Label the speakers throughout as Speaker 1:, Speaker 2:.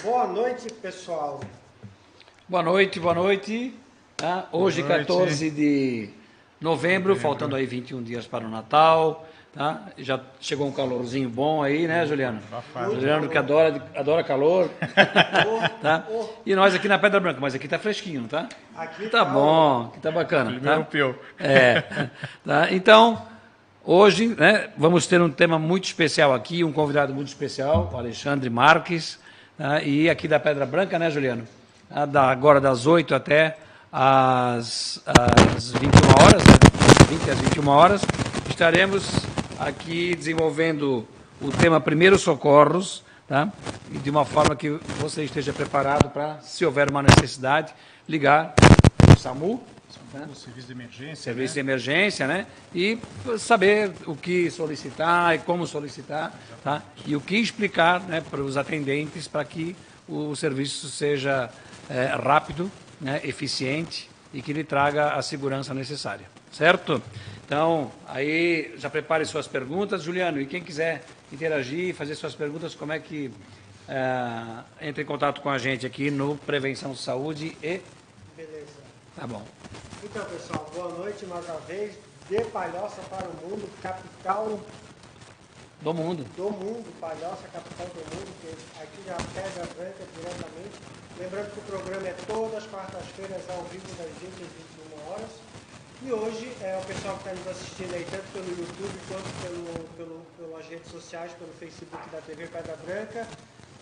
Speaker 1: Boa noite, pessoal.
Speaker 2: Boa noite, boa noite. Tá? Hoje,
Speaker 3: Boa noite.
Speaker 2: 14 de novembro, faltando aí 21 dias para o Natal. Tá? Já chegou um calorzinho bom aí, né, Juliano? Juliano que adora calor. Tá? E nós aqui na Pedra Branca, mas aqui tá fresquinho, tá?
Speaker 1: Aqui
Speaker 2: tá bom, aqui tá bacana. Tá?
Speaker 3: Europeu.
Speaker 2: Tá? Então, hoje, né, vamos ter um tema muito especial aqui, um convidado muito especial, o Alexandre Marques, tá? E aqui da Pedra Branca, né, Juliano? Agora das 8 até às 21 horas, né? 20 às 21 horas, estaremos aqui desenvolvendo o tema Primeiros Socorros, tá? E de uma forma que você esteja preparado para, se houver uma necessidade, ligar o SAMU, né?
Speaker 3: O serviço de emergência.
Speaker 2: Serviço de emergência, né? E saber o que solicitar e como solicitar, tá? E o que explicar, né, para os atendentes para que o serviço seja rápido, né, eficiente e que lhe traga a segurança necessária, certo? Então, aí já prepare suas perguntas, Juliano, e quem quiser interagir, fazer suas perguntas, como é que entra em contato com a gente aqui no Prevenção Saúde e...
Speaker 1: Beleza.
Speaker 2: Tá bom.
Speaker 1: Então, pessoal, boa noite mais uma vez. De Palhoça para o Mundo, capital
Speaker 2: Do mundo.
Speaker 1: Palhoça, capital do mundo, que aqui já Pedra Branca diretamente. Lembrando que o programa é todas as quartas-feiras ao vivo das 20 às 21 horas. E hoje o pessoal que está nos assistindo aí, tanto pelo YouTube quanto pelas redes sociais, pelo Facebook da TV Pedra Branca,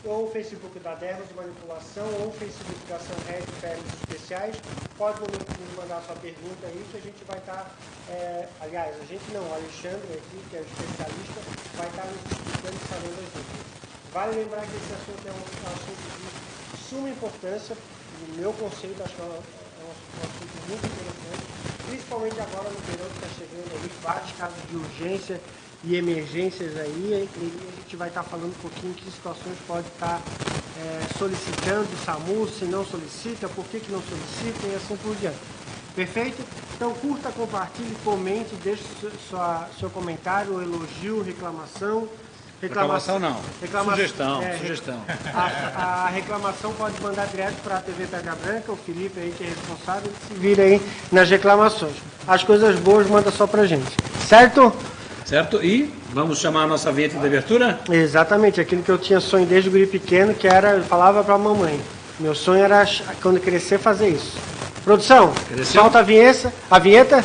Speaker 1: ou o Facebook da Derma de Manipulação, ou o Facebook da Sunhead Férias Especiais, pode nos mandar sua pergunta aí, que a gente vai estar, aliás, a gente não, o Alexandre aqui, que é o especialista, vai estar nos explicando e falando as dúvidas. Vale lembrar que esse assunto é um assunto de suma importância, no meu conceito, acho que é um assunto muito interessante, principalmente agora no verão que está chegando aí, vários casos de urgência e emergências aí, e a gente vai estar falando um pouquinho que situações pode estar solicitando o SAMU, se não solicita, por que não solicita e assim por diante. Perfeito? Então curta, compartilhe, comente, deixe seu comentário, elogio, reclamação.
Speaker 2: Reclamação não, sugestão.
Speaker 1: A reclamação pode mandar direto para a TV Pedra Branca, o Felipe aí que é responsável, ele se vira aí nas reclamações. As coisas boas manda só pra gente, certo?
Speaker 2: Certo? E vamos chamar a nossa vinheta de abertura?
Speaker 1: Exatamente, aquilo que eu tinha sonho desde o guri pequeno, que era, eu falava pra mamãe. Meu sonho era, quando crescer, fazer isso. Produção, solta a vinheta.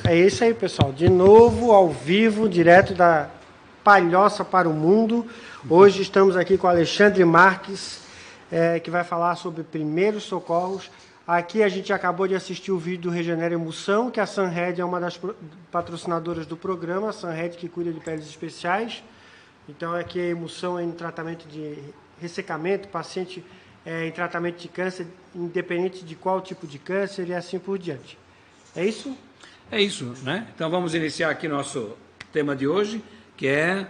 Speaker 1: É isso aí, pessoal. De novo, ao vivo, direto da Palhoça para o Mundo. Hoje estamos aqui com o Alexandre Marques, que vai falar sobre primeiros socorros. Aqui a gente acabou de assistir o vídeo do Regenera Emoção, que a Sunhead é uma das patrocinadoras do programa, a Sunhead que cuida de peles especiais. Então aqui a emoção é em tratamento de ressecamento, paciente em tratamento de câncer, independente de qual tipo de câncer e assim por diante. É isso?
Speaker 2: É isso, né? Então vamos iniciar aqui nosso tema de hoje, que é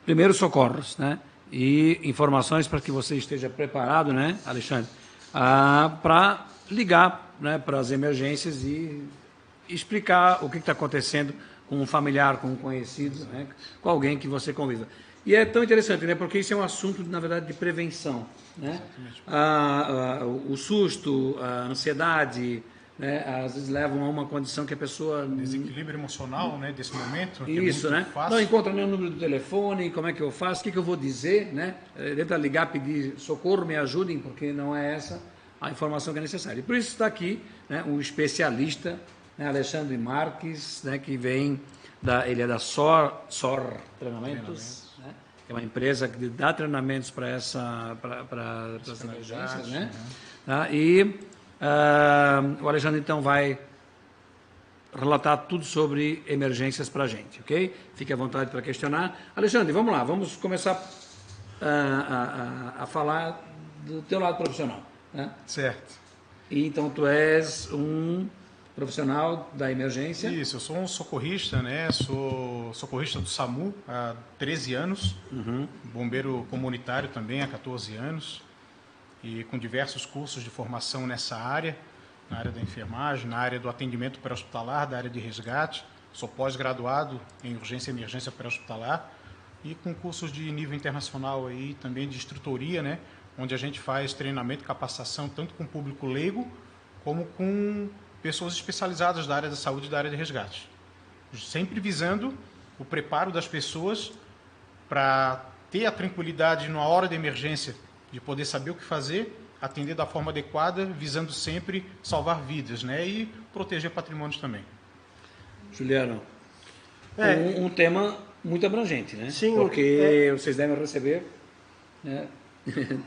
Speaker 2: primeiros socorros, né? E informações para que você esteja preparado, né, Alexandre, para ligar, né, para as emergências e explicar o que está acontecendo com um familiar, com um conhecido, né, com alguém que você conviva. E é tão interessante, né, porque isso é um assunto, na verdade, de prevenção, né? O susto, a ansiedade, né, às vezes levam a uma condição que a pessoa...
Speaker 3: Desequilíbrio emocional, né, desse momento.
Speaker 2: Isso,
Speaker 3: que é
Speaker 2: né?
Speaker 3: fácil.
Speaker 2: Não encontra nem o número do telefone, como é que eu faço, o que eu vou dizer, né? Tenta ligar, pedir socorro, me ajudem, porque não é essa a informação que é necessária. E por isso está aqui, né, um especialista, né, Alexandre Marques, né, que vem ele é da SOR Treinamentos, né, que é uma empresa que dá treinamentos para as emergências, né? Tá? E o Alexandre, então, vai relatar tudo sobre emergências para a gente, ok? Fique à vontade para questionar. Alexandre, vamos lá, vamos começar a falar do teu lado profissional, né?
Speaker 3: Certo.
Speaker 2: E, então, tu és um profissional da emergência?
Speaker 3: Isso, eu sou um socorrista, né? Sou socorrista do SAMU há 13 anos, bombeiro comunitário também há 14 anos, e com diversos cursos de formação nessa área, na área da enfermagem, na área do atendimento pré-hospitalar, da área de resgate. Sou pós-graduado em urgência e emergência pré-hospitalar e com cursos de nível internacional aí, também de instrutoria, né? Onde a gente faz treinamento e capacitação tanto com público leigo como com pessoas especializadas da área da saúde e da área de resgate. Sempre visando o preparo das pessoas para ter a tranquilidade na hora da emergência, de poder saber o que fazer, atender da forma adequada, visando sempre salvar vidas, né? E proteger patrimônios também.
Speaker 2: Juliano, um tema muito abrangente, né?
Speaker 1: Sim,
Speaker 2: porque vocês devem receber, né,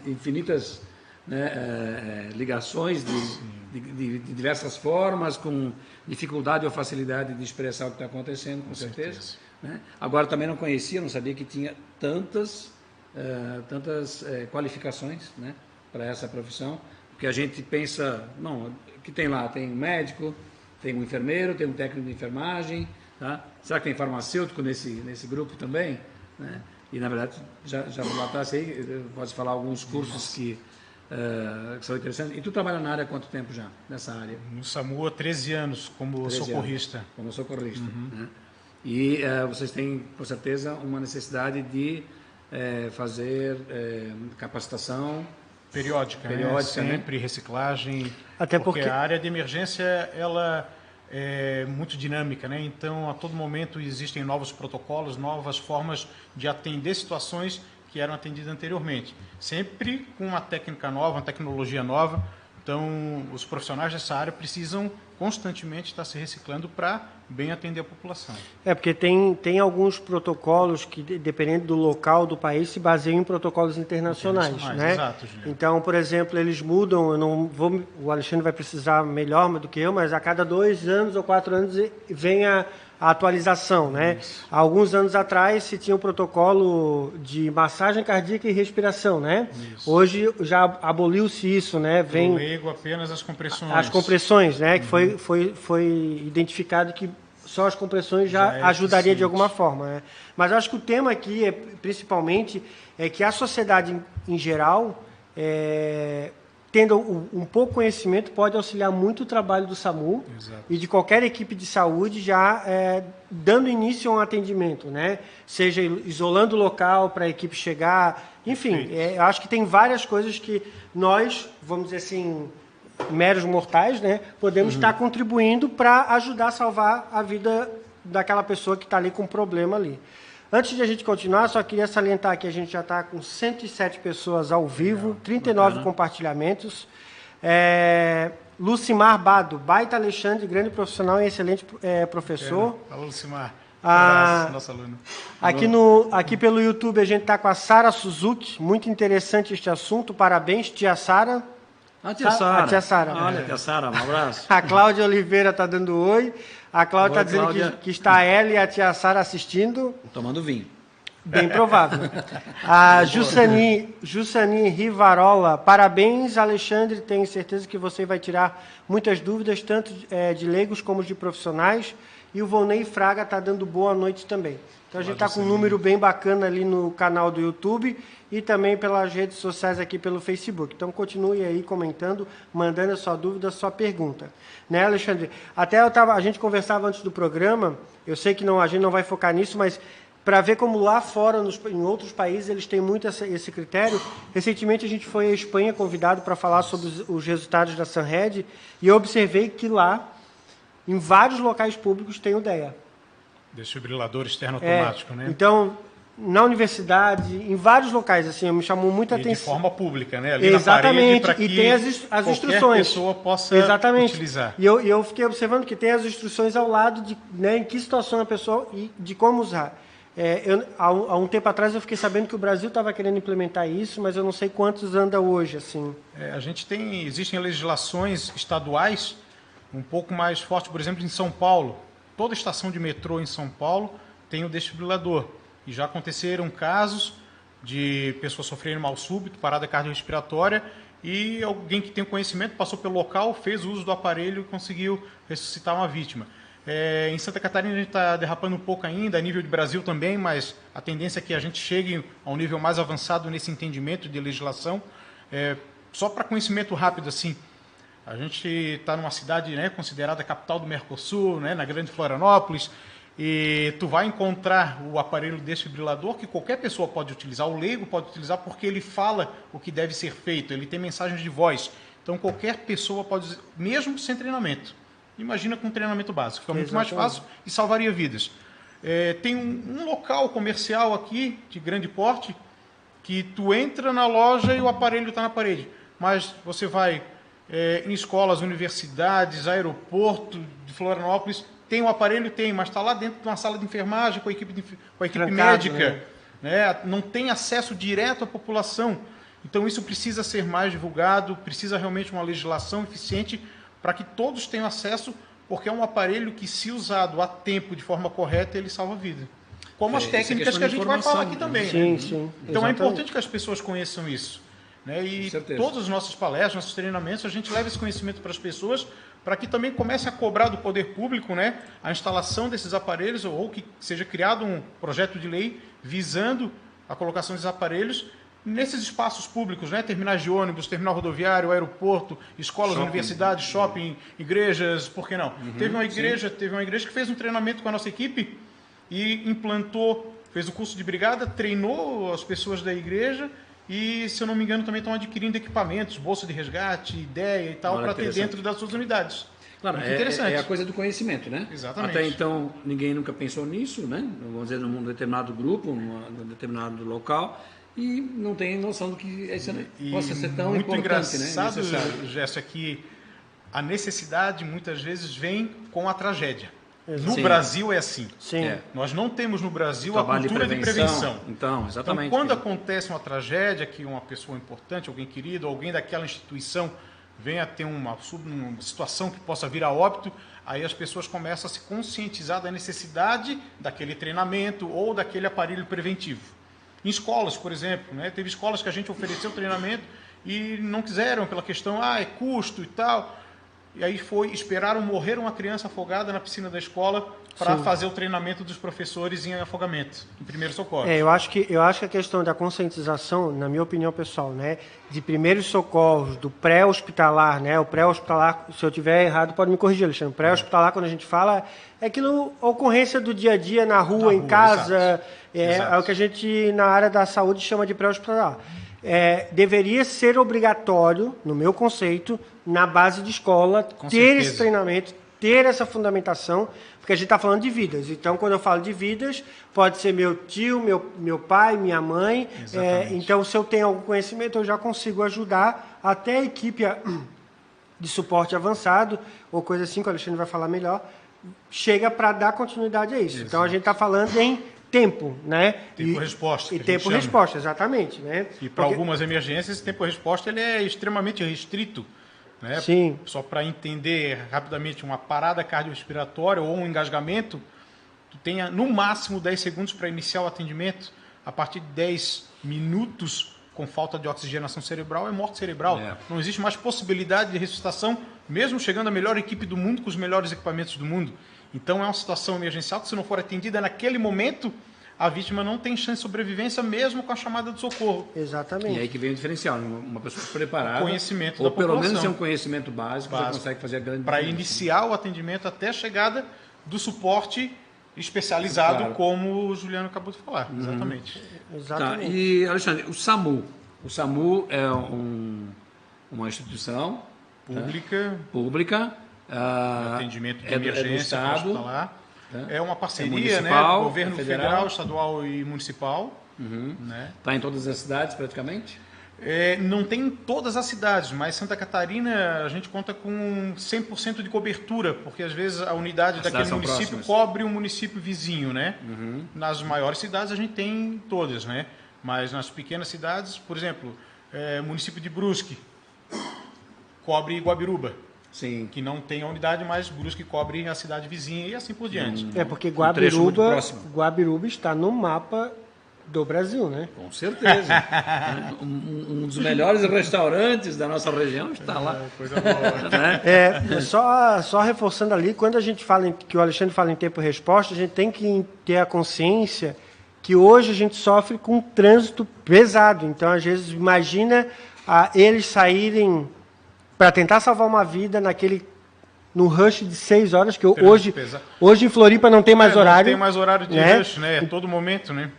Speaker 2: infinitas, né, ligações de diversas formas, com dificuldade ou facilidade de expressar o que está acontecendo, com certeza. Né? Agora, também não conhecia, não sabia que tinha tantas qualificações, né, para essa profissão, porque a gente pensa, não, que tem lá, tem um médico, tem um enfermeiro, tem um técnico de enfermagem, tá? Será que tem farmacêutico nesse grupo também? Né? E, na verdade, já relatasse aí, pode falar alguns cursos que são interessantes. E tu trabalha na área há quanto tempo já, nessa área?
Speaker 3: No SAMU há 13 anos, como socorrista.
Speaker 2: Como socorrista. Né? E vocês têm, com certeza, uma necessidade de fazer capacitação
Speaker 3: periódica, né? Sempre, reciclagem.
Speaker 1: Até porque
Speaker 3: a área de emergência, ela é muito dinâmica, né? Então, a todo momento existem novos protocolos, novas formas de atender situações que eram atendidas anteriormente. Sempre com uma técnica nova, uma tecnologia nova. Então, os profissionais dessa área precisam constantemente estar se reciclando para bem atender a população.
Speaker 1: Porque tem alguns protocolos que, dependendo do local do país, se baseiam em protocolos internacionais, né?
Speaker 3: Exato, Juliano.
Speaker 1: Então, por exemplo, eles mudam, o Alexandre vai precisar melhor do que eu, mas a cada 2 anos ou 4 anos vem a atualização, né? Há alguns anos atrás se tinha o protocolo de massagem cardíaca e respiração, né? Isso. Hoje já aboliu-se isso, né?
Speaker 3: Vem o leigo apenas as compressões.
Speaker 1: As compressões, né? Que foi identificado que só as compressões já ajudaria de alguma forma, né? Mas eu acho que o tema aqui principalmente é que a sociedade em geral, tendo um pouco conhecimento, pode auxiliar muito o trabalho do SAMU. Exato. E de qualquer equipe de saúde já dando início a um atendimento, né? Seja isolando o local para a equipe chegar, enfim, eu acho que tem várias coisas que nós, vamos dizer assim, meros mortais, né, podemos estar contribuindo para ajudar a salvar a vida daquela pessoa que está ali com um problema ali. Antes de a gente continuar, só queria salientar que a gente já está com 107 pessoas ao vivo, 39 compartilhamentos. Lucimar Bado, baita Alexandre, grande profissional e excelente professor.
Speaker 3: Alô, Lucimar. Um abraço, nosso aluno.
Speaker 1: Aqui pelo YouTube a gente está com a Sara Suzuki, muito interessante este assunto, parabéns, tia Sara.
Speaker 2: A tia Sara.
Speaker 1: A tia Sara.
Speaker 2: Olha, tia Sara, um abraço.
Speaker 1: A Cláudia Oliveira está dando oi. A Cláudia está dizendo que está ela e a tia Sara assistindo.
Speaker 2: Tomando vinho.
Speaker 1: Bem provável. A Jussani Rivarola, parabéns, Alexandre. Tenho certeza que você vai tirar muitas dúvidas, tanto de leigos como de profissionais. e o Volney Fraga está dando boa noite também. Então a gente está com um número bem bacana ali no canal do YouTube e também pelas redes sociais aqui pelo Facebook. Então continue aí comentando, mandando a sua dúvida, a sua pergunta. Né, Alexandre? Até a gente conversava antes do programa, eu sei que a gente não vai focar nisso, mas para ver como lá fora, em outros países, eles têm muito esse critério. Recentemente a gente foi à Espanha convidado para falar sobre os resultados da Sunhead e eu observei que lá, em vários locais públicos, tem o DEA.
Speaker 3: Desfibrilador externo automático, né?
Speaker 1: Então, na universidade, em vários locais, assim, me chamou muita atenção.
Speaker 3: De forma pública, né? Ali
Speaker 1: exatamente,
Speaker 3: na parede,
Speaker 1: e tem as instruções. Qualquer
Speaker 3: pessoa possa utilizar.
Speaker 1: E eu fiquei observando que tem as instruções ao lado de, né, em que situação a pessoa e de como usar. Há um tempo atrás eu fiquei sabendo que o Brasil estava querendo implementar isso, mas eu não sei quantos anda hoje, assim.
Speaker 3: Existem legislações estaduais um pouco mais fortes, por exemplo, em São Paulo. Toda estação de metrô em São Paulo tem o desfibrilador. E já aconteceram casos de pessoas sofrerem mal súbito, parada cardiorrespiratória, e alguém que tem conhecimento passou pelo local, fez uso do aparelho e conseguiu ressuscitar uma vítima. Em Santa Catarina a gente está derrapando um pouco ainda, a nível de Brasil também, mas a tendência é que a gente chegue a um nível mais avançado nesse entendimento de legislação. Só para conhecimento rápido, assim, a gente está numa cidade, né, considerada capital do Mercosul, né, na Grande Florianópolis, e tu vai encontrar o aparelho desfibrilador que qualquer pessoa pode utilizar, o leigo pode utilizar porque ele fala o que deve ser feito, ele tem mensagens de voz. Então qualquer pessoa pode, mesmo sem treinamento. Imagina com um treinamento básico, fica muito mais fácil e salvaria vidas. Tem um local comercial aqui, de grande porte, que tu entra na loja e o aparelho está na parede. Mas você vai em escolas, universidades, aeroporto de Florianópolis, tem o aparelho? Tem, mas está lá dentro de uma sala de enfermagem com a equipe trancado, médica. Né? Não tem acesso direto à população. Então isso precisa ser mais divulgado, precisa realmente uma legislação eficiente para que todos tenham acesso, porque é um aparelho que, se usado a tempo, de forma correta, ele salva a vida. Como as técnicas que a gente vai falar aqui também.
Speaker 1: Sim,
Speaker 3: né?
Speaker 1: sim.
Speaker 3: Então exatamente. É importante que as pessoas conheçam isso. Né? E todas as nossas palestras, nossos treinamentos, a gente leva esse conhecimento para as pessoas, para que também comece a cobrar do poder público, né, a instalação desses aparelhos, ou que seja criado um projeto de lei visando a colocação desses aparelhos nesses espaços públicos, né? Terminais de ônibus, terminal rodoviário, aeroporto, escolas, universidades, shopping, igrejas, por que não? Teve uma igreja que fez um treinamento com a nossa equipe e implantou, fez o curso de brigada, treinou as pessoas da igreja e, se eu não me engano, também estão adquirindo equipamentos, bolsa de resgate, ideia e tal, para ter dentro das suas unidades.
Speaker 2: Claro, interessante. É a coisa do conhecimento, né?
Speaker 3: Exatamente.
Speaker 2: Até então, ninguém nunca pensou nisso, né? Vamos dizer, num determinado grupo, num determinado local, e não tem noção do que isso possa ser tão
Speaker 3: muito
Speaker 2: importante,
Speaker 3: engraçado,
Speaker 2: né?
Speaker 3: Gesto, é que a necessidade muitas vezes vem com a tragédia. No
Speaker 2: Sim.
Speaker 3: Brasil é assim.
Speaker 1: Sim.
Speaker 3: Nós não temos no Brasil
Speaker 2: Trabalho
Speaker 3: a cultura de prevenção.
Speaker 2: Então, exatamente.
Speaker 3: Então, quando acontece uma tragédia, que uma pessoa importante, alguém querido, alguém daquela instituição venha a ter uma situação que possa vir a óbito, aí as pessoas começam a se conscientizar da necessidade daquele treinamento ou daquele aparelho preventivo. Em escolas, por exemplo, né? Teve escolas que a gente ofereceu treinamento e não quiseram pela questão, é custo e tal. E aí esperaram morrer uma criança afogada na piscina da escola para fazer o treinamento dos professores em afogamento, em primeiro socorro.
Speaker 1: Eu acho que a questão da conscientização, na minha opinião pessoal, né, de primeiros socorros, do pré-hospitalar, né, o pré-hospitalar, se eu tiver errado, pode me corrigir, Alexandre. Pré-hospitalar, quando a gente fala, é aquilo, ocorrência do dia a dia, na rua, em casa,
Speaker 3: exato.
Speaker 1: É o que a gente, na área da saúde, chama de pré-hospitalar. Deveria ser obrigatório, no meu conceito, na base de escola, ter esse treinamento, ter essa fundamentação, porque a gente está falando de vidas. Então, quando eu falo de vidas, pode ser meu tio, meu pai, minha mãe. Então, se eu tenho algum conhecimento, eu já consigo ajudar até a equipe de suporte avançado, ou coisa assim, que o Alexandre vai falar melhor, chega para dar continuidade a isso. Então, a gente está falando em tempo, né?
Speaker 3: Tempo-resposta.
Speaker 1: E tempo-resposta, exatamente. Né?
Speaker 3: E para algumas emergências, esse tempo-resposta ele é extremamente restrito. Né?
Speaker 1: Sim.
Speaker 3: Só para entender rapidamente, uma parada cardiorrespiratória ou um engasgamento, tu tenha no máximo 10 segundos para iniciar o atendimento. A partir de 10 minutos com falta de oxigenação cerebral é morte cerebral. Não existe mais possibilidade de ressuscitação, mesmo chegando a melhor equipe do mundo com os melhores equipamentos do mundo. Então, é uma situação emergencial que, se não for atendida naquele momento, a vítima não tem chance de sobrevivência mesmo com a chamada de socorro.
Speaker 1: Exatamente.
Speaker 2: E aí que vem o diferencial, uma pessoa preparada,
Speaker 3: Conhecimento
Speaker 2: ou
Speaker 3: da
Speaker 2: pelo
Speaker 3: população.
Speaker 2: menos é um conhecimento básico, já consegue fazer a grande
Speaker 3: para
Speaker 2: diferença.
Speaker 3: iniciar o atendimento até a chegada do suporte especializado,
Speaker 2: Claro.
Speaker 3: como o Juliano acabou de falar. Exatamente.
Speaker 2: Tá,
Speaker 1: Exatamente.
Speaker 2: e, Alexandre, o SAMU. O SAMU é uma instituição pública
Speaker 3: Atendimento de
Speaker 2: é do
Speaker 3: emergência
Speaker 2: Estado,
Speaker 3: hospitalar.
Speaker 2: tá?
Speaker 3: É uma parceria,
Speaker 2: municipal,
Speaker 3: né? Governo
Speaker 2: é federal.
Speaker 3: federal, estadual e municipal. Né?
Speaker 2: Está em todas as cidades, praticamente?
Speaker 3: Não tem em todas as cidades, mas Santa Catarina a gente conta com 100% de cobertura, porque às vezes a unidade daquele
Speaker 2: cidades são
Speaker 3: município
Speaker 2: próximas.
Speaker 3: cobre um município vizinho, né? Nas maiores cidades a gente tem todas, né? Mas nas pequenas cidades, por exemplo, município de Brusque cobre Guabiruba,
Speaker 2: Sim.
Speaker 3: que não tem a unidade, mas Brusque cobre a cidade vizinha e assim por diante.
Speaker 1: É porque
Speaker 2: trecho muito próximo.
Speaker 1: Guabiruba está no mapa do Brasil, né?
Speaker 2: Com certeza. um dos melhores restaurantes da nossa região está lá.
Speaker 3: Coisa boa.
Speaker 2: Né?
Speaker 1: Só reforçando ali, quando a gente fala que o Alexandre fala em tempo e resposta, a gente tem que ter a consciência que hoje a gente sofre com um trânsito pesado. Então, às vezes, imagina eles saírem para tentar salvar uma vida no rush de 6 horas, que hoje em Floripa não tem mais horário.
Speaker 3: Não tem mais horário de
Speaker 1: né?
Speaker 3: rush, né? É todo momento, né?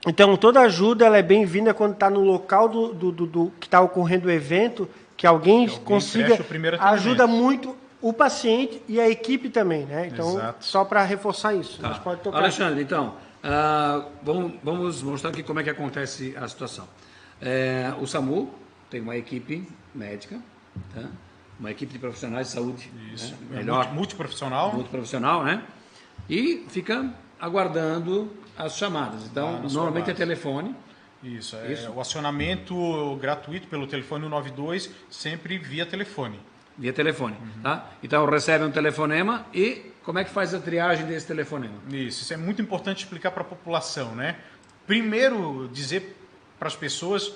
Speaker 1: Então, toda ajuda ela é bem-vinda quando está no local do que está ocorrendo o evento, que alguém consiga...
Speaker 3: preste o primeiro atendimento.
Speaker 1: Ajuda muito o paciente e a equipe também, né? Então,
Speaker 3: Exato.
Speaker 1: só para reforçar isso.
Speaker 2: Tá.
Speaker 1: Mas pode tocar.
Speaker 2: Alexandre, então, vamos mostrar aqui como é que acontece a situação. O SAMU tem uma equipe médica, tá? Uma equipe de profissionais de saúde.
Speaker 3: Isso.
Speaker 2: Né? Melhor,
Speaker 3: Multiprofissional.
Speaker 2: multiprofissional, né? E fica aguardando as chamadas. Então, normalmente é telefone.
Speaker 3: Isso.
Speaker 2: Isso.
Speaker 3: O acionamento gratuito pelo telefone 192, sempre via telefone.
Speaker 2: Via telefone, tá? Então, recebe um telefonema e como é que faz a triagem desse telefonema?
Speaker 3: Isso é muito importante explicar para a população, né? Primeiro, dizer para as pessoas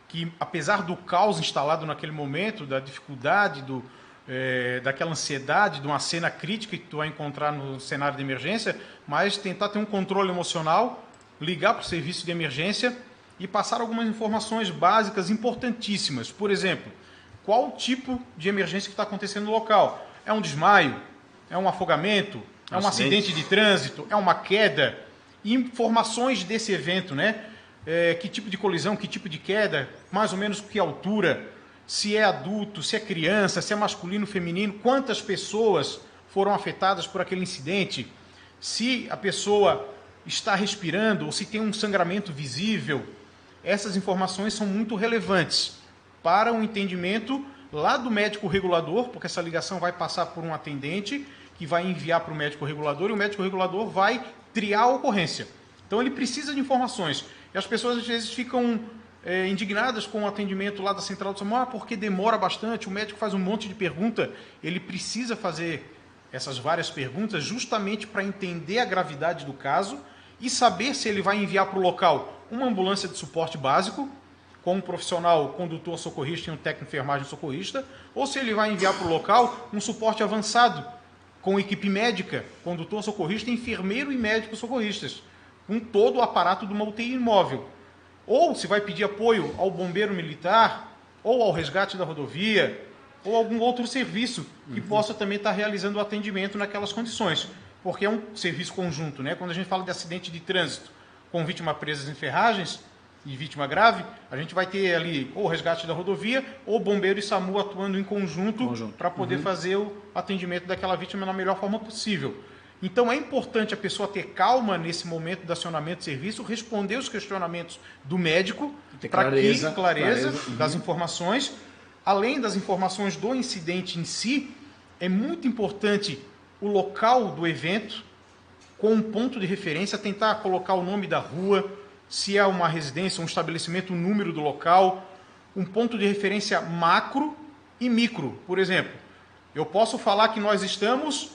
Speaker 3: que, apesar do caos instalado naquele momento, da dificuldade, daquela ansiedade, de uma cena crítica que tu vai encontrar no cenário de emergência, mas tentar ter um controle emocional, ligar para o serviço de emergência e passar algumas informações básicas importantíssimas. Por exemplo, qual o tipo de emergência que está acontecendo no local? É um desmaio? É um afogamento? É um acidente de trânsito? É uma queda? Informações desse evento, né? Que tipo de colisão, que tipo de queda, mais ou menos que altura, se é adulto, se é criança, se é masculino, feminino, quantas pessoas foram afetadas por aquele incidente, se a pessoa está respirando ou se tem um sangramento visível. Essas informações são muito relevantes para o entendimento lá do médico regulador, porque essa ligação vai passar por um atendente que vai enviar para o médico regulador e o médico regulador vai triar a ocorrência. Então ele precisa de informações. E as pessoas às vezes ficam indignadas com o atendimento lá da central do SAMU, porque demora bastante, o médico faz um monte de pergunta. Ele precisa fazer essas várias perguntas justamente para entender a gravidade do caso e saber se ele vai enviar para o local uma ambulância de suporte básico, com um profissional condutor socorrista e um técnico de enfermagem socorrista, ou se ele vai enviar para o local um suporte avançado, com equipe médica, condutor socorrista, enfermeiro e médico socorristas, com todo o aparato de uma UTI imóvel. Ou se vai pedir apoio ao bombeiro militar, ou ao resgate da rodovia, ou algum outro serviço que possa também estar realizando o atendimento naquelas condições. Porque é um serviço conjunto, né? Quando a gente fala de acidente de trânsito com vítima presa em ferragens e vítima grave, a gente vai ter ali ou o resgate da rodovia ou bombeiro e SAMU atuando em conjunto. Para poder fazer o atendimento daquela vítima da melhor forma possível. Então é importante a pessoa ter calma nesse momento do acionamento de serviço, responder os questionamentos do médico, para que clareza das informações. Além das informações do incidente em si, é muito importante o local do evento, com um ponto de referência, tentar colocar o nome da rua, se é uma residência, um estabelecimento, o número do local, um ponto de referência macro e micro. Por exemplo, eu posso falar que nós estamos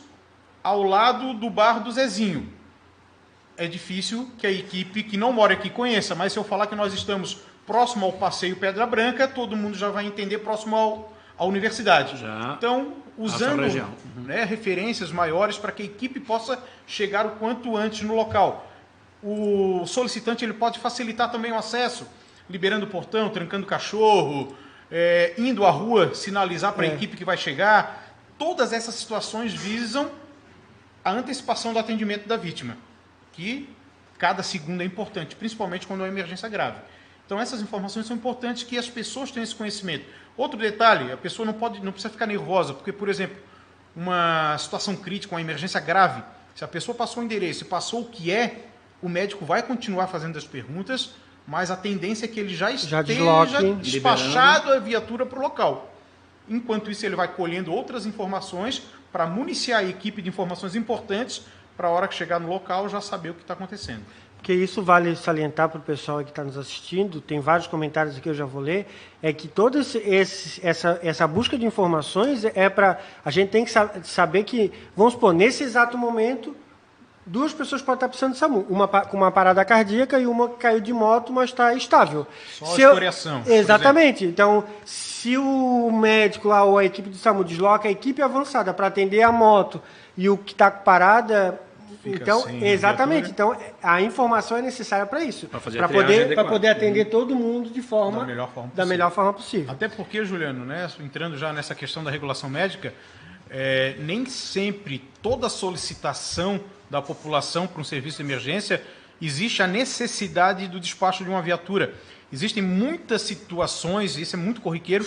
Speaker 3: ao lado do bar do Zezinho. É difícil que a equipe que não mora aqui conheça, mas se eu falar que nós estamos próximo ao Passeio Pedra Branca, todo mundo já vai entender próximo à universidade.
Speaker 2: Já.
Speaker 3: Então, usando
Speaker 2: região.
Speaker 3: né, referências maiores para que a equipe possa chegar o quanto antes no local. O solicitante ele pode facilitar também o acesso, liberando o portão, trancando o cachorro, indo à rua, sinalizar para a equipe que vai chegar. Todas essas situações visam a antecipação do atendimento da vítima, que cada segundo é importante, principalmente quando é uma emergência grave. Então essas informações são importantes que as pessoas tenham esse conhecimento. Outro detalhe, a pessoa não precisa ficar nervosa, porque, por exemplo, uma situação crítica, uma emergência grave, se a pessoa passou o endereço e passou o que é, o médico vai continuar fazendo as perguntas, mas a tendência é que ele já esteja despachado a viatura para o local. Enquanto isso, ele vai colhendo outras informações para municiar a equipe de informações importantes para a hora que chegar no local já saber o que está acontecendo.
Speaker 1: Porque isso vale salientar para o pessoal que está nos assistindo, tem vários comentários aqui, eu já vou ler, é que toda essa busca de informações é para... A gente tem que saber que, vamos supor, nesse exato momento, duas pessoas podem estar precisando de SAMU, uma com uma parada cardíaca e uma que caiu de moto, mas está estável.
Speaker 3: Só escoriação.
Speaker 1: Exatamente. Então, se o médico lá ou a equipe do SAMU desloca a equipe avançada para atender a moto e o que está parada... Então, exatamente. Então, a informação é necessária para isso. Para poder atender todo mundo da melhor forma possível.
Speaker 3: Até porque, Juliano, né, entrando já nessa questão da regulação médica, nem sempre toda solicitação da população para um serviço de emergência existe a necessidade do despacho de uma viatura. Existem muitas situações, isso é muito corriqueiro,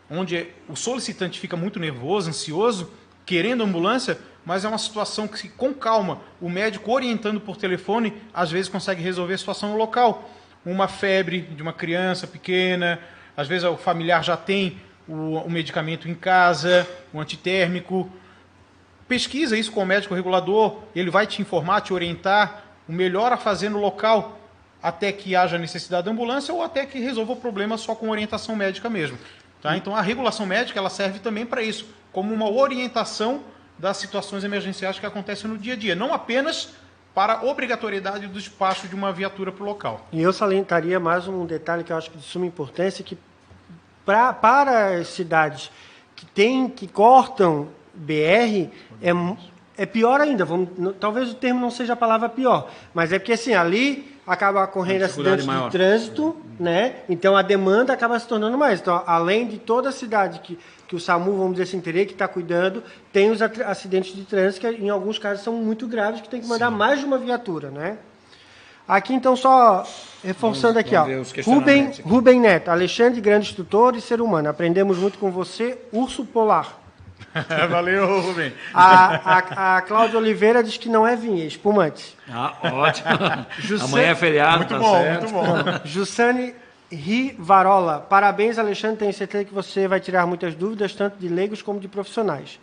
Speaker 3: onde o solicitante fica muito nervoso, ansioso, querendo ambulância, mas é uma situação que, com calma, o médico orientando por telefone, às vezes consegue resolver a situação no local. Uma febre de uma criança pequena, às vezes o familiar já tem o medicamento em casa, o antitérmico. Pesquisa isso com o médico regulador, ele vai te informar, te orientar o melhor a fazer no local, até que haja necessidade de ambulância ou até que resolva o problema só com orientação médica mesmo. Tá? Então, a regulação médica ela serve também para isso, como uma orientação das situações emergenciais que acontecem no dia a dia, não apenas para a obrigatoriedade do despacho de uma viatura para o local.
Speaker 1: E eu salientaria mais um detalhe que eu acho que de suma importância, que para as cidades que cortam BR, é pior ainda. Talvez o termo não seja a palavra pior, mas é porque assim, ali acaba ocorrendo acidentes de trânsito, né? Então a demanda acaba se tornando mais. Então, além de toda a cidade que o SAMU, vamos dizer assim, teria que estar cuidando, tem os acidentes de trânsito que em alguns casos são muito graves, que tem que mandar mais de uma viatura, né? Aqui, então, só reforçando aqui, ó. Rubem Neto, Alexandre, grande instrutor e ser humano. Aprendemos muito com você, urso polar.
Speaker 3: Valeu, Rubem.
Speaker 1: A Cláudia Oliveira diz que não é vinho, é espumante.
Speaker 2: Ótimo. Amanhã é feriado,
Speaker 3: muito bom, certo. Muito bom.
Speaker 1: Jussane Rivarola, parabéns, Alexandre, tenho certeza que você vai tirar muitas dúvidas, tanto de leigos como de profissionais.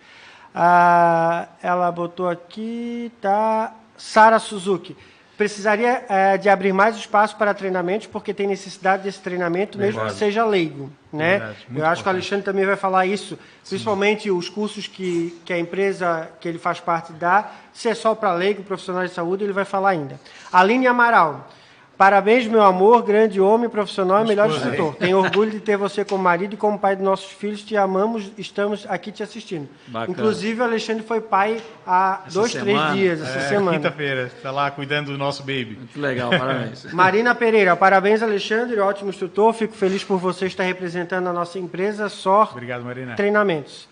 Speaker 1: Ela botou aqui, tá? Sara Suzuki. Precisaria de abrir mais espaço para treinamentos, porque tem necessidade desse treinamento, mesmo que seja leigo. Né? Eu acho que o Alexandre também vai falar isso, principalmente os cursos que a empresa que ele faz parte dá, se é só para leigo, profissionais de saúde, ele vai falar ainda. Aline Amaral. Parabéns, meu amor, grande homem, profissional e melhor instrutor. Tenho orgulho de ter você como marido e como pai dos nossos filhos. Te amamos, estamos aqui te assistindo. Bacana. Inclusive, o Alexandre foi pai há 2-3 dias, essa semana.
Speaker 3: Quinta-feira, está lá cuidando do nosso baby.
Speaker 2: Muito legal, parabéns.
Speaker 1: Marina Pereira, parabéns, Alexandre, ótimo instrutor. Fico feliz por você estar representando a nossa empresa SOR
Speaker 3: Obrigado, Marina.
Speaker 1: Treinamentos.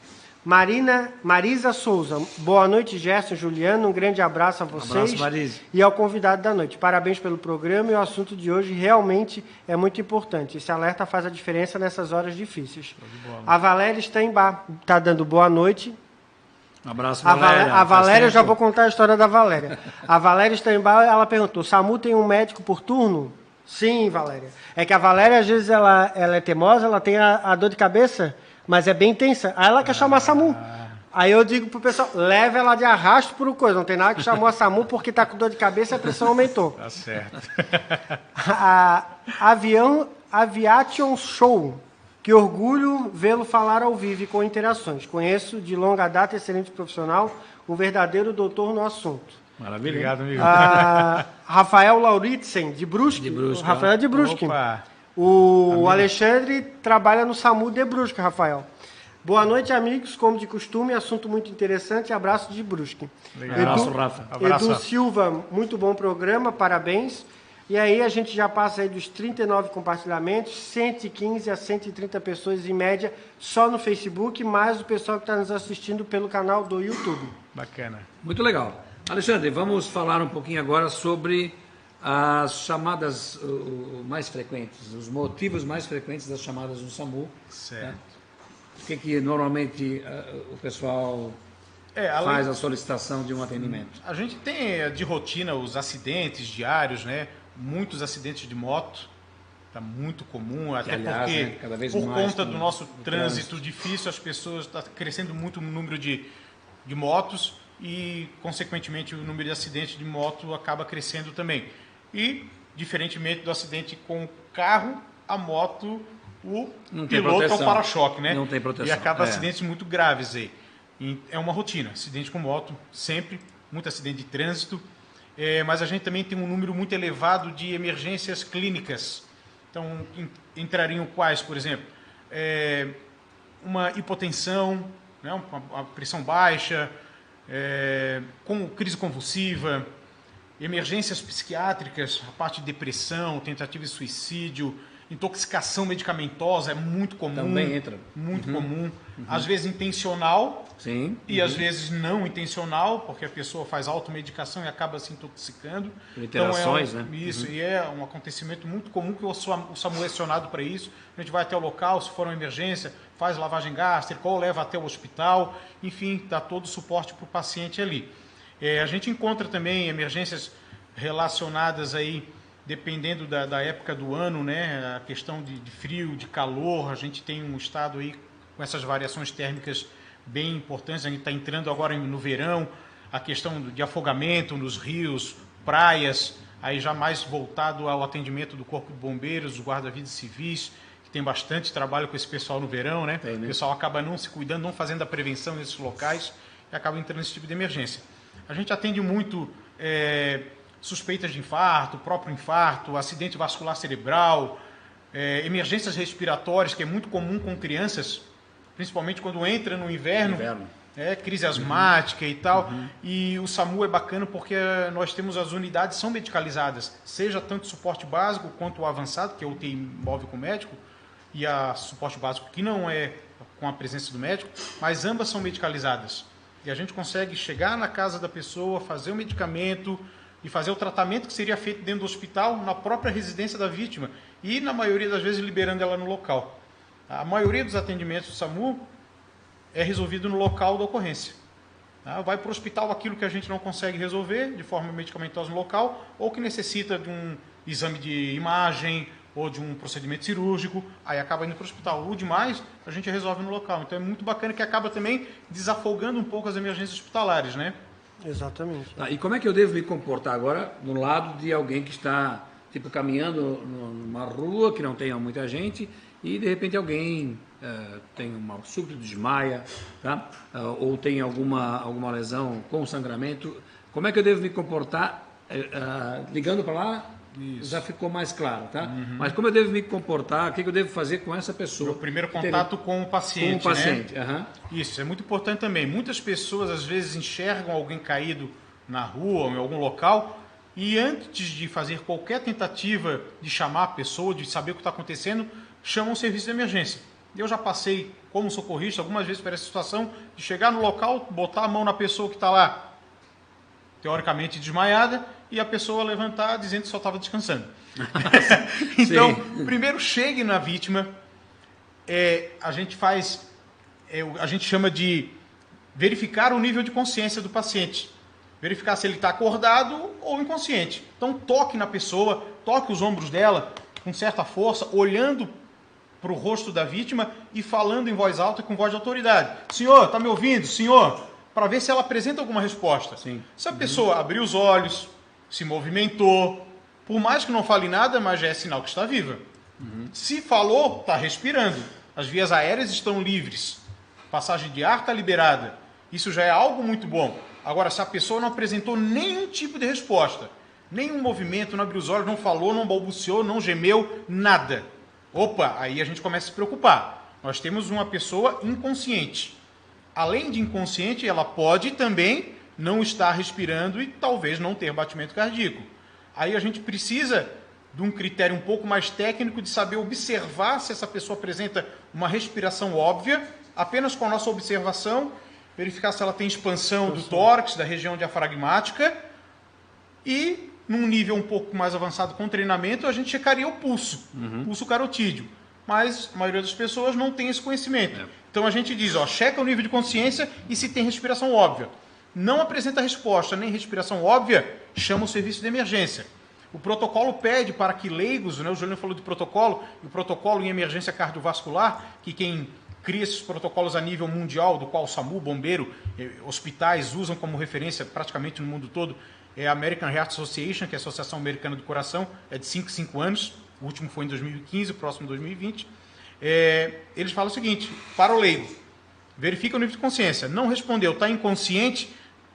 Speaker 1: Marisa Souza, boa noite, Gerson, Juliano, um grande abraço a vocês e ao convidado da noite. Parabéns pelo programa e o assunto de hoje realmente é muito importante. Esse alerta faz a diferença nessas horas difíceis. A Valéria Steinbach está dando boa noite.
Speaker 2: Um abraço, Valéria.
Speaker 1: A Valéria, eu já vou contar a história da Valéria. A Valéria Steinbach, ela perguntou, SAMU tem um médico por turno? Sim, Valéria. É que a Valéria, às vezes, ela é teimosa, ela tem a dor de cabeça, mas é bem intensa. Aí ela quer chamar a SAMU. Aí eu digo pro pessoal, leva ela de arrasto por coisa. Não tem nada que chamou a SAMU porque tá com dor de cabeça e a pressão aumentou.
Speaker 3: Tá certo.
Speaker 1: Aviation Show. Que orgulho vê-lo falar ao vivo e com interações. Conheço de longa data, excelente profissional, um verdadeiro doutor no assunto.
Speaker 3: Maravilha. Obrigado, amigo.
Speaker 1: Rafael Lauritzen, de Brusque. Rafael de Brusque.
Speaker 3: Opa.
Speaker 1: O Alexandre trabalha no SAMU de Brusque, Rafael. Boa noite, amigos. Como de costume, assunto muito interessante. Abraço de Brusque.
Speaker 2: Abraço, Rafa.
Speaker 1: Edu Silva, muito bom programa, parabéns. E aí a gente já passa aí dos 39 compartilhamentos, 115 a 130 pessoas em média só no Facebook, mais o pessoal que está nos assistindo pelo canal do YouTube.
Speaker 3: Bacana.
Speaker 2: Muito legal. Alexandre, vamos falar um pouquinho agora sobre as chamadas mais frequentes, os motivos mais frequentes das chamadas no SAMU.
Speaker 3: Certo.
Speaker 2: Né? O que normalmente o pessoal faz a solicitação de um atendimento?
Speaker 3: A gente tem de rotina os acidentes diários, né? Muitos acidentes de moto, está muito comum, até aliás, porque né, cada vez por mais conta do nosso trânsito difícil, as pessoas está crescendo muito o número de motos e, consequentemente, o número de acidentes de moto acaba crescendo também. E, diferentemente do acidente com o carro, a moto, o piloto é o para-choque, né?
Speaker 2: Não tem proteção.
Speaker 3: E acaba acidentes muito graves aí. E é uma rotina, acidente com moto, sempre, muito acidente de trânsito. Mas a gente também tem um número muito elevado de emergências clínicas. Então, entrariam quais, por exemplo? Uma hipotensão, né? Uma pressão baixa, com crise convulsiva, emergências psiquiátricas, a parte de depressão, tentativa de suicídio, intoxicação medicamentosa é muito comum.
Speaker 2: Também entra.
Speaker 3: Muito comum. Às vezes intencional.
Speaker 2: Sim.
Speaker 3: E às vezes não intencional, porque a pessoa faz automedicação e acaba se intoxicando.
Speaker 2: Interações, né?
Speaker 3: Isso, e é um acontecimento muito comum que o SAMU é acionado para isso. A gente vai até o local, se for uma emergência, faz lavagem gástrica ou leva até o hospital. Enfim, dá todo o suporte para o paciente ali. A gente encontra também emergências relacionadas aí, dependendo da época do ano, né? A questão de frio, de calor, a gente tem um estado aí com essas variações térmicas bem importantes. A gente está entrando agora no verão, a questão de afogamento nos rios, praias, aí já mais voltado ao atendimento do Corpo de Bombeiros, dos guarda-vidas civis, que tem bastante trabalho com esse pessoal no verão, né? O pessoal acaba não se cuidando, não fazendo a prevenção nesses locais e acaba entrando nesse tipo de emergência. A gente atende muito suspeitas de infarto, próprio infarto, acidente vascular cerebral, emergências respiratórias, que é muito comum com crianças, principalmente quando entra no inverno. Crise asmática e tal. E o SAMU é bacana porque nós temos as unidades, são medicalizadas, seja tanto suporte básico quanto o avançado, que é o UTI móvel com médico, e a suporte básico que não é com a presença do médico, mas ambas são medicalizadas. E a gente consegue chegar na casa da pessoa, fazer o medicamento e fazer o tratamento que seria feito dentro do hospital, na própria residência da vítima, e na maioria das vezes liberando ela no local. A maioria dos atendimentos do SAMU é resolvido no local da ocorrência. Vai para o hospital aquilo que a gente não consegue resolver de forma medicamentosa no local, ou que necessita de um exame de imagem ou de um procedimento cirúrgico, aí acaba indo para o hospital. O demais a gente resolve no local. Então é muito bacana que acaba também desafogando um pouco as emergências hospitalares, né?
Speaker 1: Exatamente.
Speaker 2: E como é que eu devo me comportar agora no lado de alguém que está caminhando numa rua que não tenha muita gente e de repente alguém tem um súbito desmaia, tá? Ou tem alguma lesão com sangramento? Como é que eu devo me comportar? Ligando para lá, isso já ficou mais claro, tá? Mas como eu devo me comportar? O que eu devo fazer com essa pessoa?
Speaker 3: O primeiro contato com o paciente.
Speaker 2: Com o paciente,
Speaker 3: né? Isso é muito importante também. Muitas pessoas às vezes enxergam alguém caído na rua ou em algum local e antes de fazer qualquer tentativa de chamar a pessoa, de saber o que está acontecendo, chamam o serviço de emergência. Eu já passei como socorrista algumas vezes por essa situação de chegar no local, botar a mão na pessoa que está lá, teoricamente desmaiada, e a pessoa levantar dizendo que só estava descansando. Então, primeiro chegue na vítima, a gente faz, a gente chama de verificar o nível de consciência do paciente. Verificar se ele está acordado ou inconsciente. Então, toque na pessoa, toque os ombros dela com certa força, olhando para o rosto da vítima e falando em voz alta e com voz de autoridade. Senhor, está me ouvindo? Senhor? Para ver se ela apresenta alguma resposta.
Speaker 2: Sim.
Speaker 3: Se a pessoa abrir os olhos, se movimentou, por mais que não fale nada, mas já é sinal que está viva. Se falou, está respirando. As vias aéreas estão livres. Passagem de ar está liberada. Isso já é algo muito bom. Agora, se a pessoa não apresentou nenhum tipo de resposta, nenhum movimento, não abriu os olhos, não falou, não balbuciou, não gemeu, nada. Opa, aí a gente começa a se preocupar. nós temos uma pessoa inconsciente. Além de inconsciente, ela pode também não estar respirando e talvez não ter batimento cardíaco. Aí a gente precisa de um critério um pouco mais técnico de saber observar se essa pessoa apresenta uma respiração óbvia, apenas com a nossa observação, verificar se ela tem expansão do tórax, da região diafragmática, e num nível um pouco mais avançado com treinamento, a gente checaria o pulso, pulso carotídeo. Mas a maioria das pessoas não tem esse conhecimento. Então a gente diz, checa o nível de consciência e se tem respiração óbvia. Não apresenta resposta nem respiração óbvia, chama o serviço de emergência. O protocolo pede para que leigos, o Juliano falou de protocolo, e o protocolo em emergência cardiovascular, que quem cria esses protocolos a nível mundial, do qual o SAMU, bombeiro, hospitais usam como referência praticamente no mundo todo, é a American Heart Association, que é a Associação Americana do Coração, é de 5 em 5 anos, o último foi em 2015, o próximo em 2020. Eles falam o seguinte, para o leigo, verifica o nível de consciência, não respondeu, está inconsciente,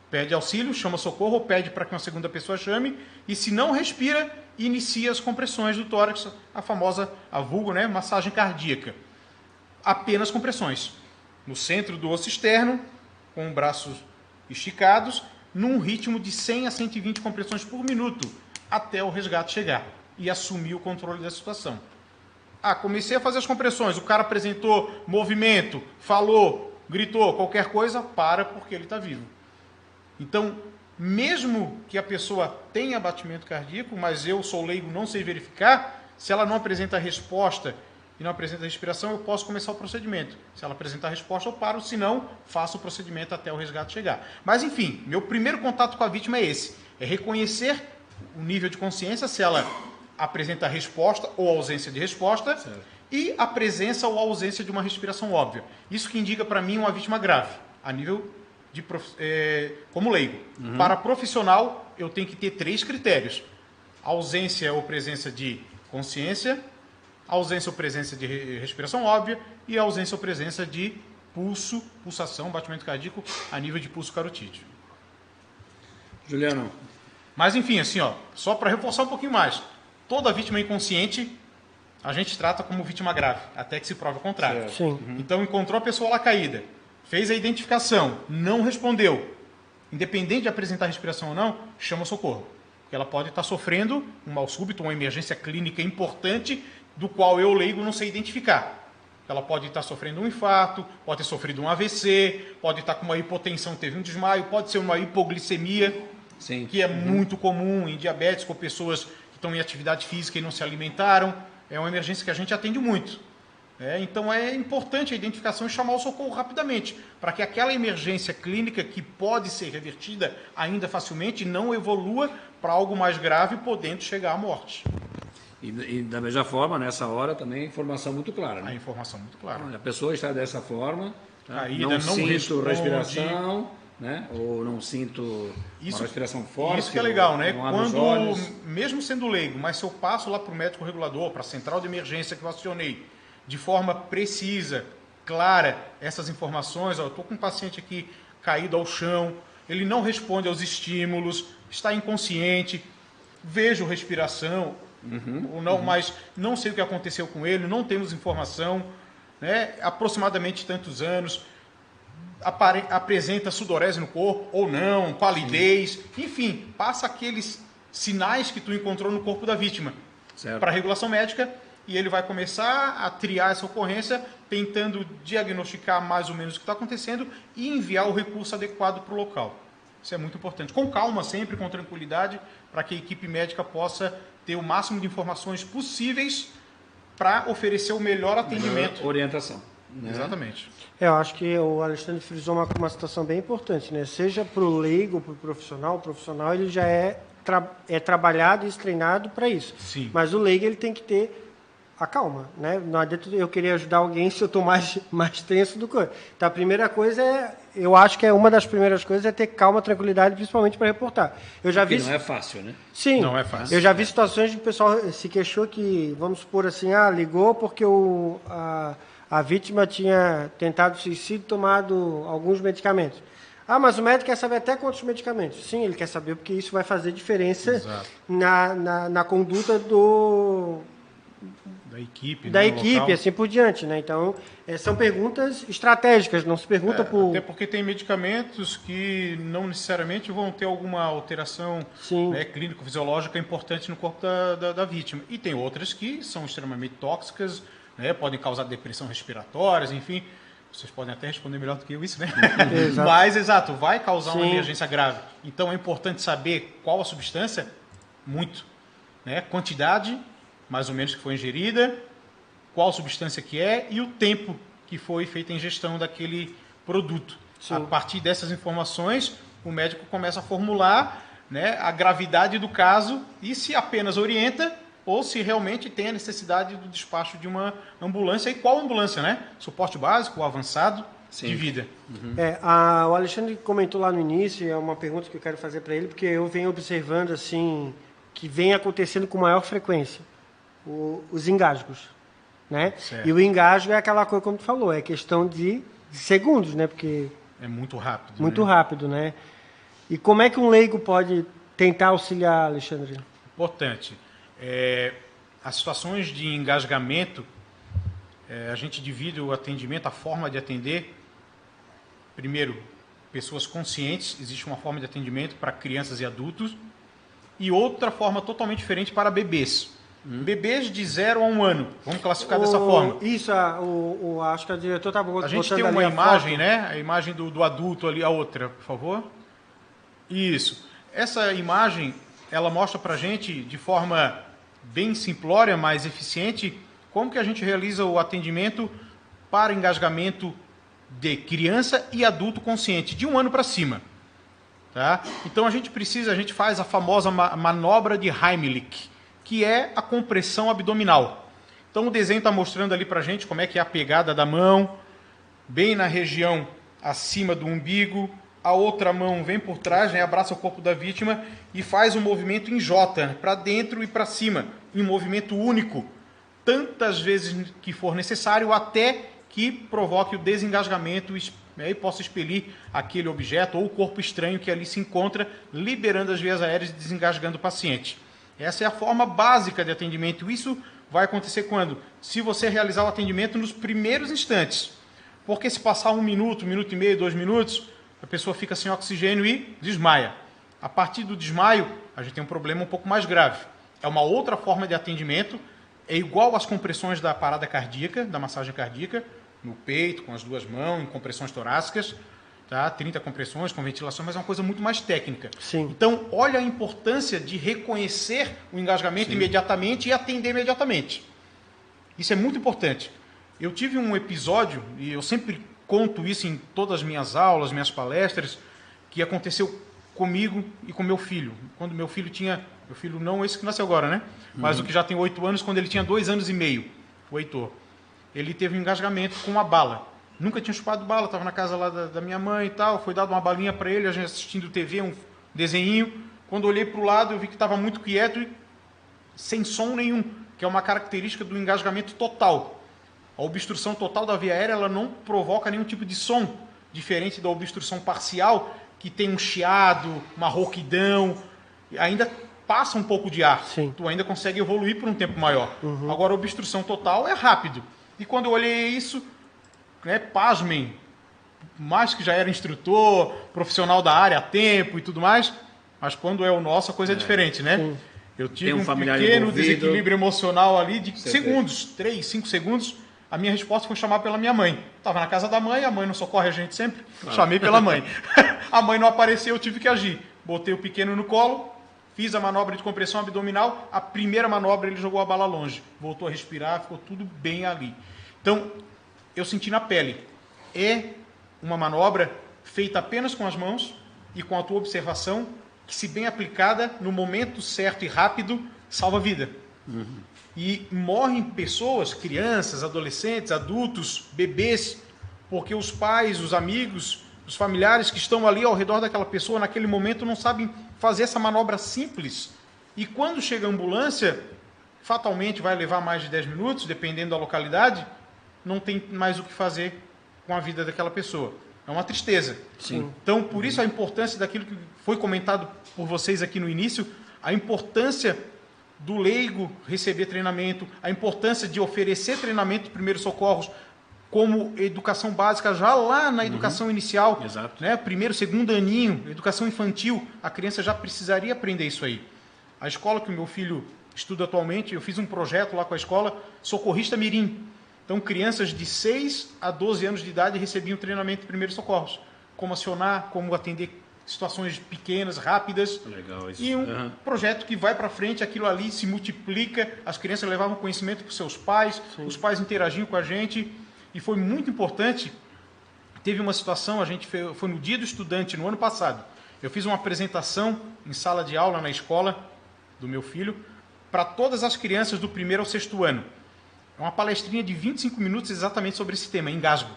Speaker 3: pede auxílio, chama socorro, ou pede para que uma segunda pessoa chame, e se não respira, inicia as compressões do tórax, a famosa, a vulgo, massagem cardíaca. Apenas compressões. No centro do osso externo, com braços esticados, num ritmo de 100 a 120 compressões por minuto, até o resgate chegar e assumir o controle da situação. Comecei a fazer as compressões, o cara apresentou movimento, falou, gritou, qualquer coisa, para porque ele está vivo. Então, mesmo que a pessoa tenha batimento cardíaco, mas eu sou leigo, não sei verificar, se ela não apresenta resposta e não apresenta respiração, eu posso começar o procedimento. Se ela apresentar resposta, eu paro, se não, faço o procedimento até o resgate chegar. Mas, enfim, meu primeiro contato com a vítima é esse, é reconhecer o nível de consciência, se ela apresenta resposta ou ausência de resposta, certo, e a presença ou ausência de uma respiração óbvia. Isso que indica para mim uma vítima grave, a nível de como leigo. Para profissional, eu tenho que ter 3 critérios. Ausência ou presença de consciência, ausência ou presença de respiração óbvia e ausência ou presença de pulso, pulsação, batimento cardíaco a nível de pulso carotídeo.
Speaker 2: Juliano.
Speaker 3: Mas enfim, assim, só para reforçar um pouquinho mais, toda vítima inconsciente a gente trata como vítima grave, até que se prove o contrário.
Speaker 1: Sim.
Speaker 3: Então encontrou a pessoa lá caída, fez a identificação, não respondeu, independente de apresentar respiração ou não, chama o socorro. Porque ela pode estar sofrendo um mal súbito, uma emergência clínica importante, do qual eu, leigo, não sei identificar. Ela pode estar sofrendo um infarto, pode ter sofrido um AVC, pode estar com uma hipotensão, teve um desmaio, pode ser uma hipoglicemia, sim, que é muito comum em diabéticos ou pessoas que estão em atividade física e não se alimentaram. É uma emergência que a gente atende muito. Então é importante a identificação e chamar o socorro rapidamente, para que aquela emergência clínica que pode ser revertida ainda facilmente não evolua para algo mais grave, podendo chegar à morte.
Speaker 2: E da mesma forma, nessa hora também, a informação muito clara. Né?
Speaker 3: A informação muito clara.
Speaker 2: A pessoa está dessa forma,
Speaker 3: caída,
Speaker 2: não sinto
Speaker 3: responde,
Speaker 2: respiração, ou não sinto uma respiração forte.
Speaker 3: Isso que é legal, né? Quando, mesmo sendo leigo, mas se eu passo lá para o médico regulador, para a central de emergência que eu acionei, de forma precisa, clara, essas informações, eu estou com um paciente aqui caído ao chão, ele não responde aos estímulos, está inconsciente, vejo respiração, ou não, mas não sei o que aconteceu com ele, não temos informação, aproximadamente tantos anos, apresenta sudorese no corpo ou não, palidez, enfim, passa aqueles sinais que tu encontrou no corpo da vítima para a regulação médica, e ele vai começar a triar essa ocorrência, tentando diagnosticar mais ou menos o que está acontecendo e enviar o recurso adequado para o local. Isso é muito importante. Com calma, sempre com tranquilidade, para que a equipe médica possa ter o máximo de informações possíveis para oferecer o melhor atendimento.
Speaker 2: Melhor orientação.
Speaker 3: Né? Exatamente.
Speaker 1: Eu acho que o Alexandre frisou uma situação bem importante, né? Seja para o leigo, para o profissional ele já é trabalhado e treinado para isso.
Speaker 3: Sim.
Speaker 1: Mas o leigo ele tem que ter a calma, né? Não adianta eu querer ajudar alguém se eu estou mais tenso do que eu. Então, a primeira coisa eu acho que uma das primeiras coisas é ter calma, tranquilidade, principalmente para reportar. Eu já vi.
Speaker 2: Não é fácil, né?
Speaker 1: Sim.
Speaker 3: Não é fácil.
Speaker 1: Eu já vi situações de que o pessoal se queixou que, vamos supor assim, ligou porque a vítima tinha tentado suicídio, tomado alguns medicamentos. Mas o médico quer saber até quantos medicamentos. Sim, ele quer saber porque isso vai fazer diferença na conduta
Speaker 3: da
Speaker 1: equipe,
Speaker 3: local.
Speaker 1: assim por diante, né? Então, são perguntas estratégicas, não se pergunta por...
Speaker 3: Até porque tem medicamentos que não necessariamente vão ter alguma alteração, né, clínico-fisiológica importante no corpo da vítima. E tem outras que são extremamente tóxicas, né, podem causar depressão respiratória, enfim. Vocês podem até responder melhor do que eu isso, né?
Speaker 1: Exato.
Speaker 3: Mas, exato, vai causar uma emergência grave. Então, é importante saber qual a substância, muito, né? Quantidade, mais ou menos, que foi ingerida, qual substância que é e o tempo que foi feita a ingestão daquele produto. Sim. A partir dessas informações, o médico começa a formular, né, a gravidade do caso e se apenas orienta ou se realmente tem a necessidade do despacho de uma ambulância. E qual ambulância, né? Suporte básico, avançado, de vida.
Speaker 1: Uhum. O Alexandre comentou lá no início, é uma pergunta que eu quero fazer para ele, porque eu venho observando assim que vem acontecendo com maior frequência os engasgos, né?
Speaker 3: Certo.
Speaker 1: E o engasgo é aquela coisa, como tu falou, é questão de segundos, né? Porque
Speaker 3: é muito rápido.
Speaker 1: Muito rápido, né? E como é que um leigo pode tentar auxiliar, Alexandre?
Speaker 3: Importante. As situações de engasgamento, a gente divide o atendimento, a forma de atender. Primeiro, pessoas conscientes, existe uma forma de atendimento para crianças e adultos, e outra forma totalmente diferente para bebês. Bebês de 0 a 1 ano, vamos classificar dessa forma.
Speaker 1: Isso, acho que o diretor está botando.
Speaker 3: A gente tem uma imagem, né? A imagem do adulto ali, a outra, por favor. Isso. Essa imagem, ela mostra para a gente, de forma bem simplória, mas eficiente, como que a gente realiza o atendimento para engasgamento de criança e adulto consciente, de 1 ano para cima. Tá? Então a gente faz a famosa manobra de Heimlich, que é a compressão abdominal. Então o desenho está mostrando ali para a gente como é que é a pegada da mão, bem na região acima do umbigo, a outra mão vem por trás, né, abraça o corpo da vítima e faz um movimento em J, para dentro e para cima, em um movimento único, tantas vezes que for necessário, até que provoque o desengasgamento e possa expelir aquele objeto ou o corpo estranho que ali se encontra, liberando as vias aéreas e desengasgando o paciente. Essa é a forma básica de atendimento. Isso vai acontecer quando? Se você realizar o atendimento nos primeiros instantes. Porque se passar 1 minuto, 1 minuto e meio, 2 minutos, a pessoa fica sem oxigênio e desmaia. A partir do desmaio, a gente tem um problema um pouco mais grave. É uma outra forma de atendimento, é igual às compressões da parada cardíaca, da massagem cardíaca, no peito, com as 2 mãos, em compressões torácicas, tá? 30 compressões com ventilação, mas é uma coisa muito mais técnica.
Speaker 1: Sim.
Speaker 3: Então, olha a importância de reconhecer o engasgamento imediatamente e atender imediatamente. Isso é muito importante. Eu tive um episódio, e eu sempre conto isso em todas as minhas aulas, minhas palestras, que aconteceu comigo e com meu filho. Quando meu filho tinha... Meu filho não esse que nasceu agora, né? Mas o que já tem 8 anos, quando ele tinha 2 anos e meio, o Heitor. Ele teve um engasgamento com uma bala. Nunca tinha chupado bala, estava na casa lá da minha mãe e tal, foi dado uma balinha para ele, a gente assistindo TV, um desenhinho. Quando eu olhei para o lado, eu vi que estava muito quieto e sem som nenhum, que é uma característica do engasgamento total. A obstrução total da via aérea, ela não provoca nenhum tipo de som, diferente da obstrução parcial, que tem um chiado, uma rouquidão, ainda passa um pouco de ar.
Speaker 1: Sim.
Speaker 3: Tu ainda consegue evoluir por um tempo maior. Agora, a obstrução total é rápido. E quando eu olhei isso, né, pasmem, mais que já era instrutor, profissional da área há tempo e tudo mais, mas quando é o nosso, a coisa é diferente, né?
Speaker 1: Sim.
Speaker 3: Eu tive um pequeno desequilíbrio emocional ali de segundos, 3, 5 segundos. A minha resposta foi chamar pela minha mãe. Estava na casa da mãe, a mãe não socorre a gente sempre, chamei pela mãe. A mãe não apareceu, eu tive que agir. Botei o pequeno no colo, fiz a manobra de compressão abdominal, a primeira manobra ele jogou a bala longe, voltou a respirar, ficou tudo bem ali. Então, eu senti na pele. É uma manobra feita apenas com as mãos e com a tua observação, que se bem aplicada, no momento certo e rápido, salva a vida. E morrem pessoas, crianças, adolescentes, adultos, bebês, porque os pais, os amigos, os familiares que estão ali ao redor daquela pessoa, naquele momento, não sabem fazer essa manobra simples. E quando chega a ambulância, fatalmente vai levar mais de 10 minutos, dependendo da localidade, não tem mais o que fazer com a vida daquela pessoa. É uma tristeza.
Speaker 1: Sim.
Speaker 3: Então, por isso a importância daquilo que foi comentado por vocês aqui no início, a importância do leigo receber treinamento, a importância de oferecer treinamento de primeiros socorros como educação básica já lá na educação inicial,
Speaker 2: Exato.
Speaker 3: né? Primeiro, segundo aninho, educação infantil, a criança já precisaria aprender isso aí. A escola que o meu filho estuda atualmente, eu fiz um projeto lá com a escola, Socorrista Mirim. Então, crianças de 6 a 12 anos de idade recebiam treinamento de primeiros socorros. Como acionar, como atender situações pequenas, rápidas.
Speaker 2: Legal isso.
Speaker 3: E um projeto que vai para frente, aquilo ali se multiplica, as crianças levavam conhecimento para os seus pais, os pais interagiam com a gente, e foi muito importante. Teve uma situação, a gente foi no Dia do Estudante, no ano passado. Eu fiz uma apresentação em sala de aula na escola do meu filho, para todas as crianças do 1º ao 6º ano. É uma palestrinha de 25 minutos exatamente sobre esse tema, engasgo.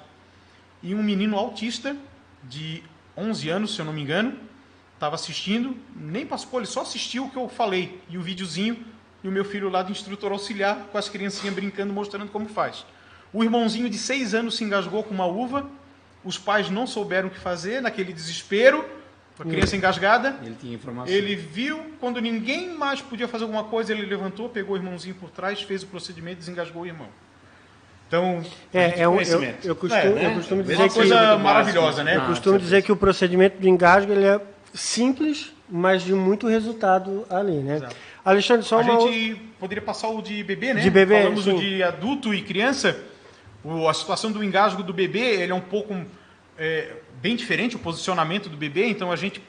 Speaker 3: E um menino autista, de 11 anos, se eu não me engano, estava assistindo, nem participou, ele só assistiu o que eu falei, e o videozinho, e o meu filho lá de instrutor auxiliar, com as criancinhas brincando, mostrando como faz. O irmãozinho de 6 anos se engasgou com uma uva, os pais não souberam o que fazer, naquele desespero, a criança engasgada.
Speaker 2: Ele tinha informação.
Speaker 3: Ele viu, quando ninguém mais podia fazer alguma coisa, ele levantou, pegou o irmãozinho por trás, fez o procedimento, desengasgou o irmão. Então,
Speaker 1: eu costumo dizer
Speaker 3: uma
Speaker 1: que
Speaker 3: coisa maravilhosa, né?
Speaker 1: Eu costumo dizer que o procedimento de engasgo ele é simples, mas de muito resultado ali, né?
Speaker 3: Exato.
Speaker 1: Alexandre, só
Speaker 3: A
Speaker 1: uma
Speaker 3: gente poderia passar o de bebê, né?
Speaker 1: De bebê,
Speaker 3: Falamos
Speaker 1: sim.
Speaker 3: o de adulto e criança. A situação do engasgo do bebê, ele é um pouco bem diferente, o posicionamento do bebê. Então, a gente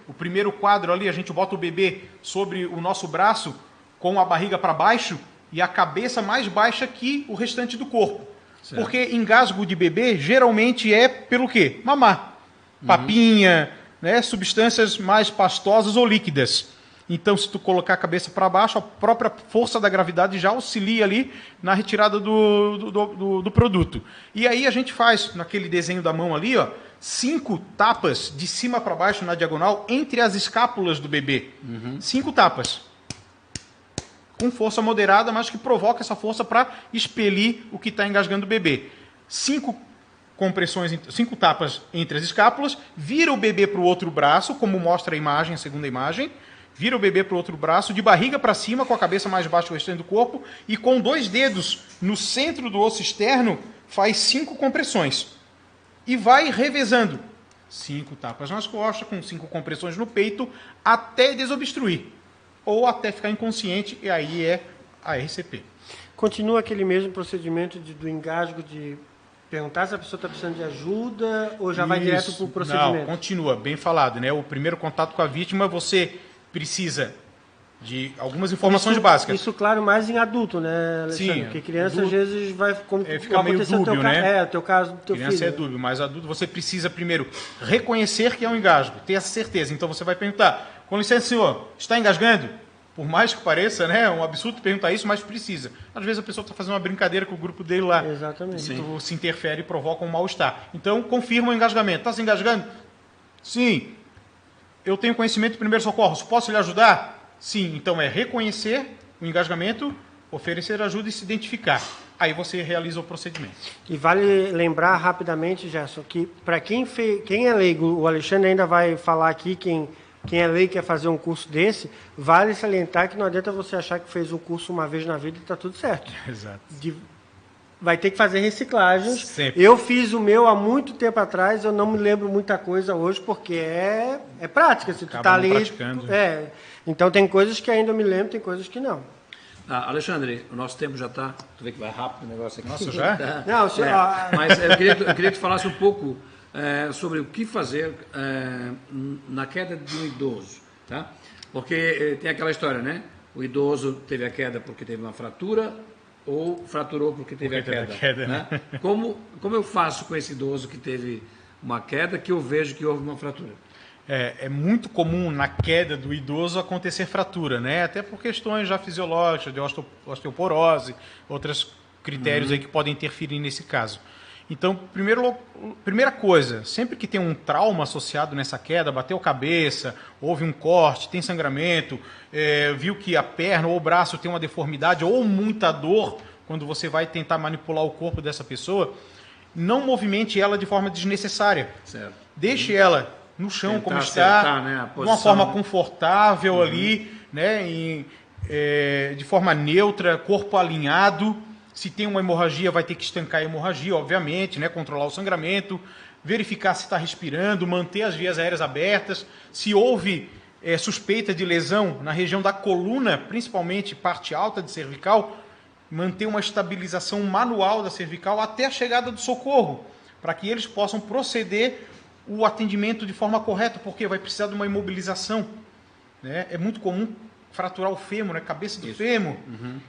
Speaker 3: o primeiro quadro ali, a gente bota o bebê sobre o nosso braço com a barriga para baixo e a cabeça mais baixa que o restante do corpo. Certo. Porque engasgo de bebê geralmente é pelo quê? Mamar. Papinha, né? Substâncias mais pastosas ou líquidas. Então, se tu colocar a cabeça para baixo, a própria força da gravidade já auxilia ali na retirada do produto. E aí a gente faz, naquele desenho da mão ali, ó, 5 tapas de cima para baixo na diagonal entre as escápulas do bebê. 5 tapas. Com força moderada, mas que provoca essa força para expelir o que está engasgando o bebê. 5 compressões, 5 tapas entre as escápulas, vira o bebê para o outro braço, como mostra a imagem, a segunda imagem, vira o bebê para o outro braço, de barriga para cima, com a cabeça mais baixa que o restante do corpo, e com 2 dedos no centro do osso externo, faz 5 compressões. E vai revezando. 5 tapas nas costas, com 5 compressões no peito, até desobstruir. Ou até ficar inconsciente, e aí é a RCP.
Speaker 1: Continua aquele mesmo procedimento do engasgo de perguntar se a pessoa está precisando de ajuda ou já vai direto para o procedimento?
Speaker 3: Não, continua, bem falado, né? O primeiro contato com a vítima, você precisa de algumas informações básicas.
Speaker 1: Isso, claro, mais em adulto, né, Alexandre?
Speaker 3: Sim,
Speaker 1: porque criança, às vezes, vai... Como
Speaker 3: fica meio dúbio, né?
Speaker 1: Teu caso do teu
Speaker 3: criança
Speaker 1: filho.
Speaker 3: É dúbio, mas adulto você precisa primeiro reconhecer que é um engasgo, ter essa certeza. Então você vai perguntar, com licença, senhor, está engasgando? Por mais que pareça, né, é um absurdo perguntar isso, mas precisa. Às vezes a pessoa está fazendo uma brincadeira com o grupo dele lá.
Speaker 1: Exatamente.
Speaker 3: Então se interfere e provoca um mal-estar. Então confirma o engasgamento. Está se engasgando? Sim. Eu tenho conhecimento de primeiros socorros. Posso lhe ajudar? Sim. Então é reconhecer o engasgamento, oferecer ajuda e se identificar. Aí você realiza o procedimento.
Speaker 1: E vale lembrar rapidamente, Gerson, que para quem é leigo, o Alexandre ainda vai falar aqui, quem é leigo e quer fazer um curso desse, vale salientar que não adianta você achar que fez um curso uma vez na vida e está tudo certo.
Speaker 3: Exato.
Speaker 1: Vai ter que fazer reciclagens.
Speaker 3: Sempre.
Speaker 1: Eu fiz o meu há muito tempo atrás, eu não me lembro muita coisa hoje, porque é prática. Se tu
Speaker 3: Acaba
Speaker 1: tá ali,
Speaker 3: praticando.
Speaker 1: então tem coisas que ainda me lembro, tem coisas que não.
Speaker 2: Alexandre, o nosso tempo já está... Tu vê que vai rápido o negócio aqui.
Speaker 3: Nossa, já?
Speaker 1: Não,
Speaker 2: mas eu queria que tu falasse um pouco sobre o que fazer na queda de um idoso, tá? Porque tem aquela história, né? O idoso teve a queda porque teve uma fratura ou fraturou porque teve a queda. Né? Como eu faço com esse idoso que teve uma queda que eu vejo que houve uma fratura?
Speaker 3: É muito comum na queda do idoso acontecer fratura, né? Até por questões já fisiológicas, de osteoporose, outros critérios aí que podem interferir nesse caso. Então, primeira coisa, sempre que tem um trauma associado nessa queda, bateu cabeça, houve um corte, tem sangramento, viu que a perna ou o braço tem uma deformidade ou muita dor, quando você vai tentar manipular o corpo dessa pessoa, não movimente ela de forma desnecessária.
Speaker 2: Certo.
Speaker 3: Deixe ela no chão
Speaker 2: tentar
Speaker 3: como está,
Speaker 2: acertar, né, a
Speaker 3: de uma
Speaker 2: posição,
Speaker 3: forma
Speaker 2: né?
Speaker 3: confortável ali, né? E de forma neutra, corpo alinhado. Se tem uma hemorragia, vai ter que estancar a hemorragia, obviamente, né? Controlar o sangramento, verificar se está respirando, manter as vias aéreas abertas. Se houve suspeita de lesão na região da coluna, principalmente parte alta de cervical, manter uma estabilização manual da cervical até a chegada do socorro, para que eles possam proceder o atendimento de forma correta, porque vai precisar de uma imobilização, né? É muito comum fraturar o fêmur, né? Cabeça do fêmur,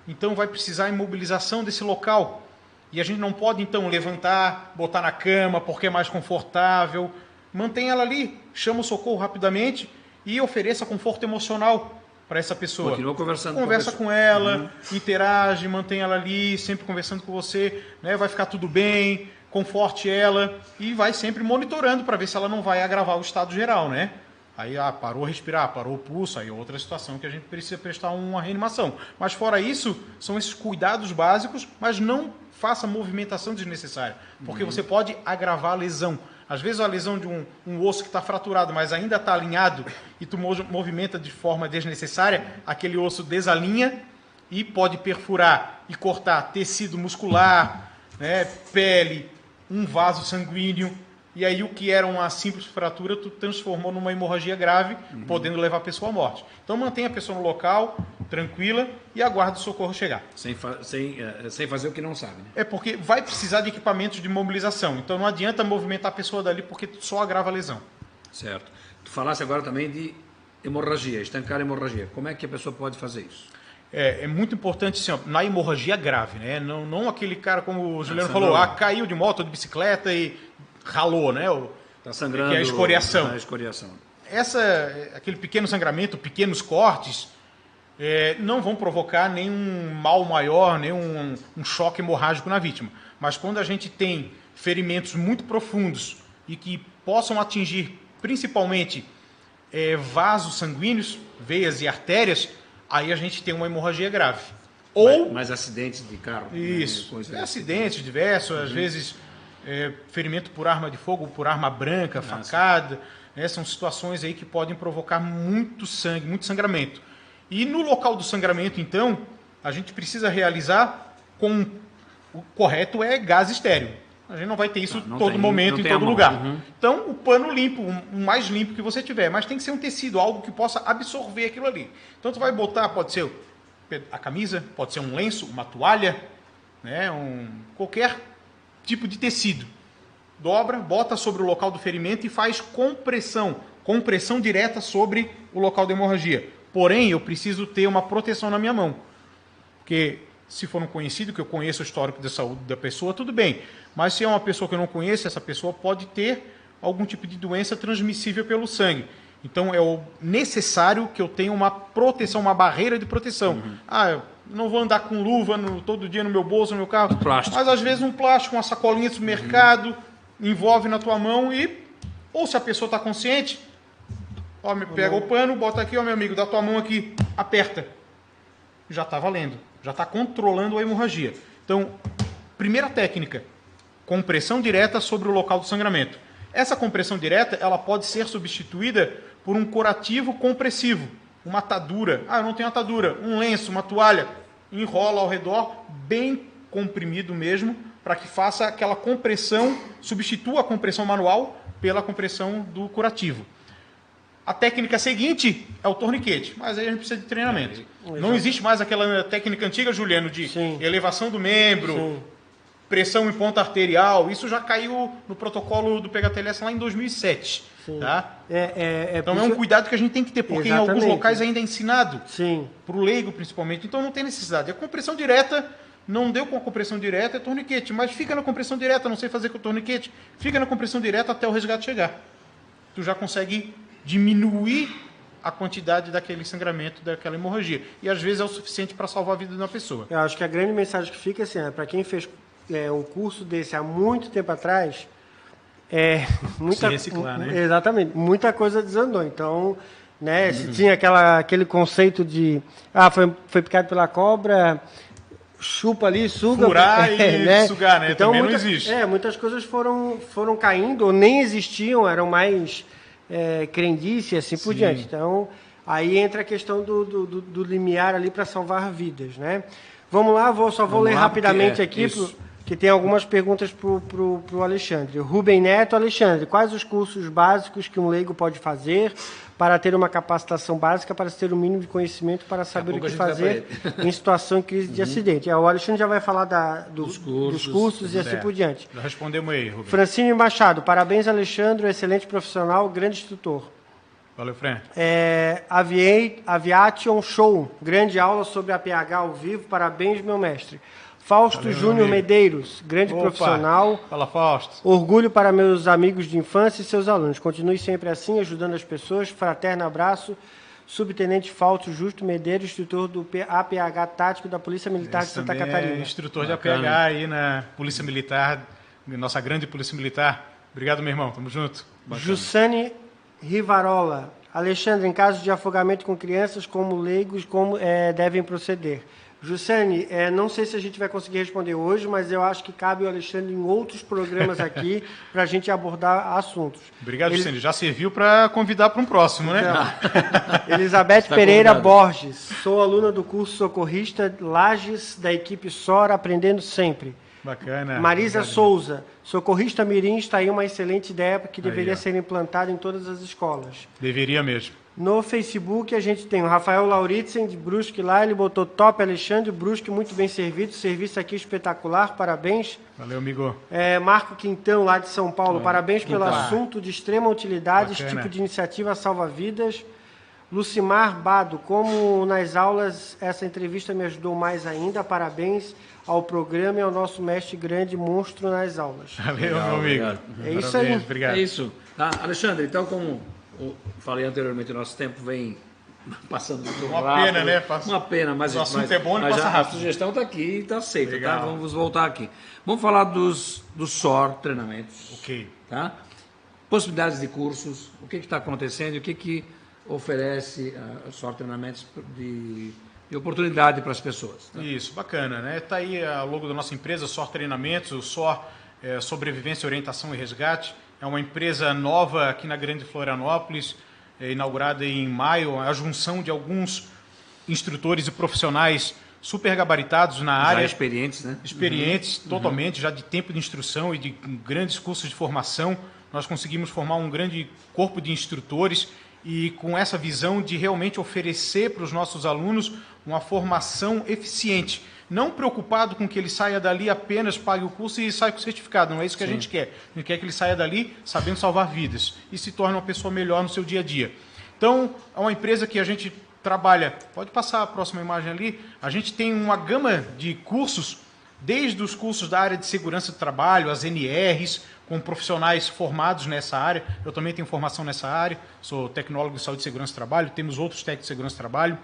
Speaker 3: então vai precisar a imobilização desse local. E a gente não pode, então, levantar, botar na cama, porque é mais confortável. Mantém ela ali, chama o socorro rapidamente e ofereça conforto emocional para essa pessoa.
Speaker 2: Continua conversando
Speaker 3: Conversa com ela, interage, mantém ela ali, sempre conversando com você, né? Vai ficar tudo bem, conforte ela e vai sempre monitorando para ver se ela não vai agravar o estado geral, né? Aí parou a respirar, parou o pulso, aí é outra situação que a gente precisa prestar uma reanimação. Mas fora isso, são esses cuidados básicos, mas não faça movimentação desnecessária, porque você pode agravar a lesão. Às vezes a lesão de um osso que está fraturado, mas ainda está alinhado, e tu movimenta de forma desnecessária, aquele osso desalinha e pode perfurar e cortar tecido muscular, né, pele, um vaso sanguíneo. E aí o que era uma simples fratura, tu transformou numa hemorragia grave, podendo levar a pessoa à morte. Então mantenha a pessoa no local, tranquila, e aguarde o socorro chegar.
Speaker 2: Sem fazer o que não sabe, né?
Speaker 3: É porque vai precisar de equipamentos de mobilização. Então não adianta movimentar a pessoa dali porque só agrava a lesão.
Speaker 2: Certo. Tu falasse agora também de hemorragia, estancar a hemorragia. Como é que a pessoa pode fazer isso?
Speaker 3: É muito importante, assim, ó, na hemorragia grave, né? Não aquele cara, como o Juliano falou, caiu de moto, de bicicleta e ralou, né?
Speaker 2: Está sangrando.
Speaker 3: Que é a escoriação.
Speaker 2: A escoriação.
Speaker 3: Aquele pequeno sangramento, pequenos cortes, não vão provocar nenhum mal maior, nenhum choque hemorrágico na vítima. Mas quando a gente tem ferimentos muito profundos e que possam atingir principalmente vasos sanguíneos, veias e artérias, aí a gente tem uma hemorragia grave. Ou
Speaker 2: mais acidentes de carro.
Speaker 3: Isso.
Speaker 2: Né?
Speaker 3: Acidentes diversos, às vezes ferimento por arma de fogo, por arma branca, facada. São situações aí que podem provocar muito sangue, muito sangramento. E no local do sangramento, então, a gente precisa realizar com o correto gás estéril. A gente não vai ter isso todo momento, em todo lugar. Então, o pano limpo, o mais limpo que você tiver. Mas tem que ser um tecido, algo que possa absorver aquilo ali. Então, tu vai botar, pode ser a camisa, pode ser um lenço, uma toalha, né, qualquer tipo de tecido. Dobra, bota sobre o local do ferimento e faz compressão direta sobre o local da hemorragia. Porém, eu preciso ter uma proteção na minha mão. Porque se for um conhecido, que eu conheço o histórico de saúde da pessoa, tudo bem. Mas se é uma pessoa que eu não conheço, essa pessoa pode ter algum tipo de doença transmissível pelo sangue. Então, é necessário que eu tenha uma proteção, uma barreira de proteção. Eu não vou andar com luva todo dia no meu bolso, no meu carro.
Speaker 2: Plástico.
Speaker 3: Mas, às vezes, um plástico, uma sacolinha de supermercado, envolve na tua mão e... Ou se a pessoa está consciente, pega o pano, bota aqui, meu amigo, dá tua mão aqui, aperta. Já está valendo. Já está controlando a hemorragia. Então, primeira técnica, compressão direta sobre o local do sangramento. Essa compressão direta, ela pode ser substituída por um curativo compressivo, uma atadura. Eu não tenho atadura, um lenço, uma toalha, enrola ao redor, bem comprimido mesmo, para que faça aquela compressão, substitua a compressão manual pela compressão do curativo. A técnica seguinte é o torniquete, mas aí a gente precisa de treinamento. Não existe mais aquela técnica antiga, Juliano, de elevação do membro, pressão em ponta arterial. Isso já caiu no protocolo do PHTLS lá em 2007. Tá? Então é um cuidado que a gente tem que ter, porque em alguns locais ainda é ensinado, para o leigo principalmente. Então não tem necessidade. A compressão direta, não deu com a compressão direta, é torniquete. Mas fica na compressão direta, não sei fazer com o torniquete, fica na compressão direta até o resgate chegar. Tu já consegue diminuir a quantidade daquele sangramento, daquela hemorragia. E às vezes é o suficiente para salvar a vida de uma pessoa.
Speaker 1: Eu acho que a grande mensagem que fica assim, para quem fez um curso desse há muito tempo atrás,
Speaker 3: se reciclar, né?
Speaker 1: Exatamente, muita coisa desandou. Então, né, se tinha aquele conceito de foi picado pela cobra, chupa ali, suga.
Speaker 3: Furar e sugar, né?
Speaker 1: Então,
Speaker 3: também não existe.
Speaker 1: Muitas coisas foram caindo, ou nem existiam, eram mais crendice e assim por diante. Então, Aí entra a questão do limiar ali para salvar vidas, né? Vamos lá, só vou ler rapidamente aqui, que tem algumas perguntas para o Alexandre. Rubem Neto, Alexandre, quais os cursos básicos que um leigo pode fazer para ter uma capacitação básica, para ter o mínimo de conhecimento, para saber o que fazer em situação de crise de acidente? O Alexandre já vai falar dos cursos e assim por diante.
Speaker 3: Já respondemos aí, Rubem.
Speaker 1: Francine Machado, parabéns, Alexandre, um excelente profissional, grande instrutor.
Speaker 3: Valeu, Fran.
Speaker 1: Aviation Show, grande aula sobre APH ao vivo, parabéns, meu mestre. Fausto Júnior Medeiros, grande profissional.
Speaker 3: Fala, Fausto.
Speaker 1: Orgulho para meus amigos de infância e seus alunos. Continue sempre assim, ajudando as pessoas. Fraterno abraço. Subtenente Fausto Justo Medeiros, instrutor do APH Tático da Polícia Militar de Santa Catarina.
Speaker 3: Instrutor de APH aí na Polícia Militar, nossa grande Polícia Militar. Obrigado, meu irmão. Tamo junto.
Speaker 1: Bacana. Jussane Rivarola. Alexandre, em caso de afogamento com crianças, como leigos, como devem proceder? Jussane, não sei se a gente vai conseguir responder hoje, mas eu acho que cabe o Alexandre em outros programas aqui para a gente abordar assuntos.
Speaker 3: Obrigado, Jussane. Já serviu para convidar para um próximo, né?
Speaker 1: Então, Elizabeth Pereira Borges. Sou aluna do curso Socorrista Lages, da equipe SOR, aprendendo sempre.
Speaker 3: Bacana.
Speaker 1: Marisa Souza. Socorrista Mirim está aí uma excelente ideia que deveria ser implantada em todas as escolas.
Speaker 3: Deveria mesmo.
Speaker 1: No Facebook a gente tem o Rafael Lauritzen, de Brusque lá, ele botou top, Alexandre, Brusque muito bem servido, serviço aqui espetacular, parabéns.
Speaker 3: Valeu, amigo.
Speaker 1: Marco Quintão, lá de São Paulo, parabéns pelo assunto de extrema utilidade, esse tipo de iniciativa salva vidas. Lucimar Bado, como nas aulas essa entrevista me ajudou mais ainda, parabéns ao programa e ao nosso mestre grande monstro nas aulas.
Speaker 3: Valeu, meu amigo.
Speaker 1: É isso aí.
Speaker 3: Obrigado.
Speaker 2: É isso. Tá, Alexandre, então como eu falei anteriormente, o nosso tempo vem passando muito rápido.
Speaker 3: Uma pena, né?
Speaker 2: Uma pena, mas
Speaker 3: o assunto é bom e passa
Speaker 2: já,
Speaker 3: rápido.
Speaker 2: A sugestão está aqui e está aceita,
Speaker 3: Legal.
Speaker 2: tá? Vamos voltar aqui. Vamos falar dos SOR treinamentos.
Speaker 3: Ok.
Speaker 2: Tá? Possibilidades de cursos, o que está acontecendo e o que oferece a SOR treinamentos de oportunidade para as pessoas. Tá?
Speaker 3: Isso, bacana, né? Está aí a logo da nossa empresa, SOR Treinamentos, o SOR Sobrevivência, Orientação e Resgate. É uma empresa nova aqui na Grande Florianópolis, inaugurada em maio, a junção de alguns instrutores e profissionais super gabaritados na área.
Speaker 2: Já experientes, né?
Speaker 3: Experientes, totalmente, já de tempo de instrução e de grandes cursos de formação. Nós conseguimos formar um grande corpo de instrutores e com essa visão de realmente oferecer para os nossos alunos uma formação eficiente. Não preocupado com que ele saia dali, apenas pague o curso e saia com o certificado. Não é isso que a gente quer. A gente quer que ele saia dali sabendo salvar vidas e se torne uma pessoa melhor no seu dia a dia. Então, é uma empresa que a gente trabalha... Pode passar a próxima imagem ali. A gente tem uma gama de cursos, desde os cursos da área de segurança do trabalho, as NRs, com profissionais formados nessa área. Eu também tenho formação nessa área, sou tecnólogo de saúde e segurança do trabalho, temos outros técnicos de segurança do trabalho.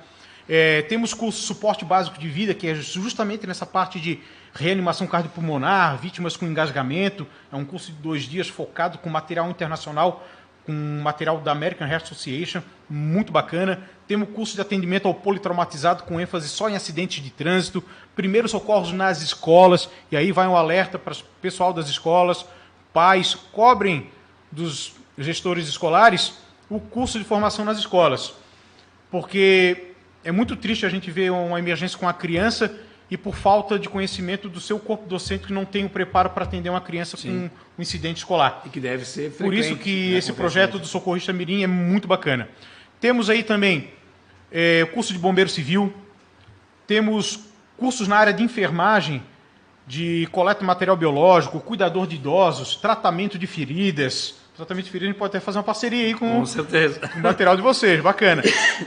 Speaker 3: Temos curso de suporte básico de vida, que é justamente nessa parte de reanimação cardiopulmonar, vítimas com engasgamento. É um curso de 2 dias focado com material internacional, com material da American Heart Association, muito bacana. Temos curso de atendimento ao politraumatizado com ênfase só em acidentes de trânsito, primeiros socorros nas escolas, e aí vai um alerta para o pessoal das escolas, pais, cobrem dos gestores escolares o curso de formação nas escolas, porque é muito triste a gente ver uma emergência com a criança e por falta de conhecimento do seu corpo docente que não tem o preparo para atender uma criança com um incidente escolar.
Speaker 2: E que deve ser frequente.
Speaker 3: Por isso que esse projeto do Socorrista Mirim é muito bacana. Temos aí também curso de bombeiro civil, temos cursos na área de enfermagem, de coleta de material biológico, cuidador de idosos, tratamento de feridas. Tratamento de feridas a gente pode até fazer uma parceria aí com
Speaker 2: certeza.
Speaker 3: Com o material de vocês, bacana.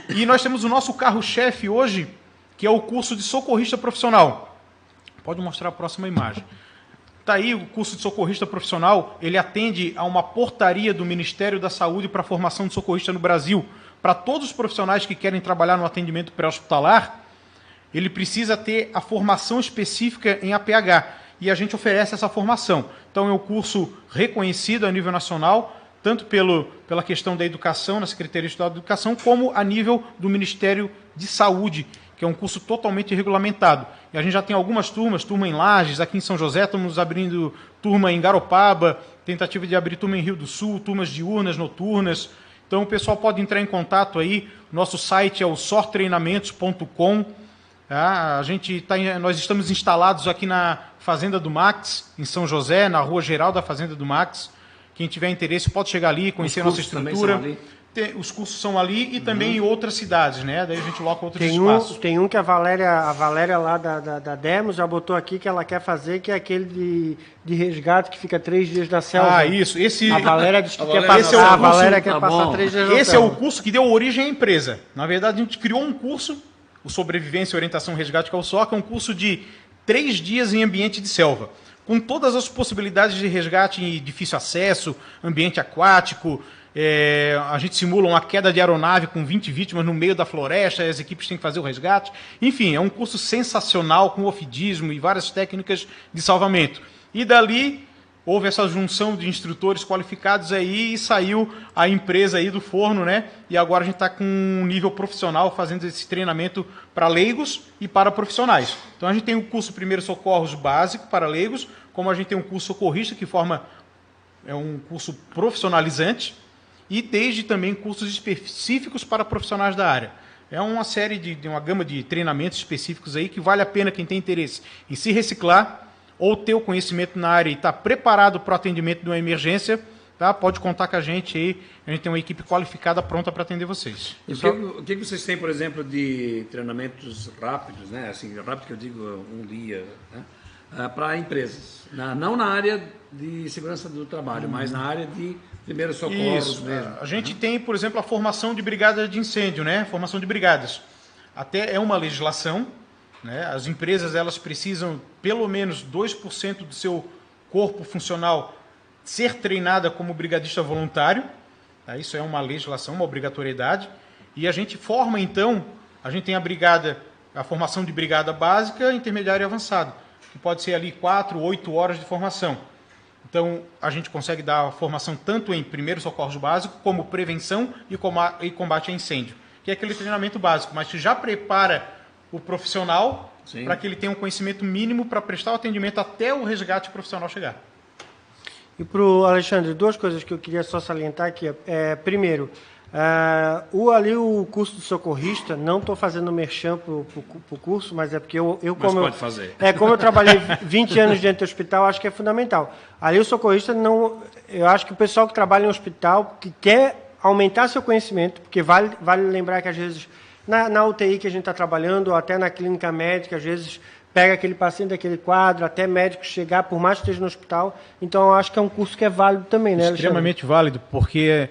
Speaker 3: E nós temos o nosso carro-chefe hoje, que é o curso de socorrista profissional. Pode mostrar a próxima imagem. Está aí o curso de socorrista profissional, ele atende a uma portaria do Ministério da Saúde para a formação de socorrista no Brasil. Para todos os profissionais que querem trabalhar no atendimento pré-hospitalar, ele precisa ter a formação específica em APH. E a gente oferece essa formação. Então é um curso reconhecido a nível nacional, tanto pela questão da educação, na Secretaria Estadual de Educação, como a nível do Ministério de Saúde, que é um curso totalmente regulamentado. E a gente já tem algumas turmas, turma em Lages, aqui em São José, estamos abrindo turma em Garopaba, tentativa de abrir turma em Rio do Sul, turmas diurnas, noturnas. Então o pessoal pode entrar em contato aí, nosso site é o sortreinamentos.com. Tá? Nós estamos instalados aqui na Fazenda do Max, em São José, na rua geral da Fazenda do Max. Quem tiver interesse pode chegar ali, conhecer a nossa estrutura. Os cursos são ali e também em outras cidades, né? Daí a gente coloca outros espaços.
Speaker 1: Tem um que a Valéria lá da Demos já botou aqui que ela quer fazer, que é aquele de resgate que fica 3 dias na selva.
Speaker 3: Ah, isso.
Speaker 1: A Valéria disse que quer
Speaker 3: passar.
Speaker 1: A Valéria quer passar 3 dias na selva.
Speaker 3: Esse é o curso que deu origem à empresa. Na verdade, a gente criou um curso, o Sobrevivência, Orientação e Resgate, que é o SOC, é um curso de 3 dias em ambiente de selva, com todas as possibilidades de resgate em difícil acesso, ambiente aquático. A gente simula uma queda de aeronave com 20 vítimas no meio da floresta, as equipes têm que fazer o resgate. Enfim, é um curso sensacional, com ofidismo e várias técnicas de salvamento. E dali houve essa junção de instrutores qualificados aí e saiu a empresa aí do forno, né? E agora a gente está com um nível profissional fazendo esse treinamento para leigos e para profissionais. Então a gente tem o curso Primeiros Socorros básico para leigos, como a gente tem um curso socorrista que é um curso profissionalizante, e desde também cursos específicos para profissionais da área. É uma série uma gama de treinamentos específicos aí que vale a pena quem tem interesse em se reciclar ou ter o conhecimento na área e estar preparado para o atendimento de uma emergência, tá? Pode contar com a gente aí, a gente tem uma equipe qualificada pronta para atender vocês.
Speaker 2: E o que vocês têm, por exemplo, de treinamentos rápidos, né? Assim, rápido que eu digo um dia, né? Para empresas, não na área de segurança do trabalho, mas na área de primeiros socorros mesmo.
Speaker 3: A gente tem, por exemplo, a formação de brigada de incêndio, né? Formação de brigadas. Até é uma legislação, né? As empresas elas precisam pelo menos 2% do seu corpo funcional ser treinada como brigadista voluntário. Tá? Isso é uma legislação, uma obrigatoriedade. E a gente forma, então, a gente tem a formação de brigada básica, intermediária e avançada, que pode ser ali 4, 8 horas de formação. Então, a gente consegue dar a formação tanto em primeiros socorros básicos, como prevenção e combate a incêndio, que é aquele treinamento básico, mas que já prepara o profissional para que ele tenha um conhecimento mínimo para prestar o atendimento até o resgate profissional chegar.
Speaker 1: E para o Alexandre, 2 coisas que eu queria só salientar aqui. Primeiro, o curso de socorrista, não estou fazendo merchan para o curso, mas é porque
Speaker 2: pode fazer.
Speaker 1: Como eu trabalhei 20 anos dentro do hospital, acho que é fundamental. Ali o socorrista, eu acho que o pessoal que trabalha em hospital, que quer aumentar seu conhecimento, porque vale lembrar que às vezes na UTI que a gente está trabalhando, ou até na clínica médica, às vezes pega aquele paciente daquele quadro, até médico chegar, por mais que esteja no hospital. Então eu acho que é um curso que é válido também, né, Alexandre?
Speaker 3: Extremamente válido, porque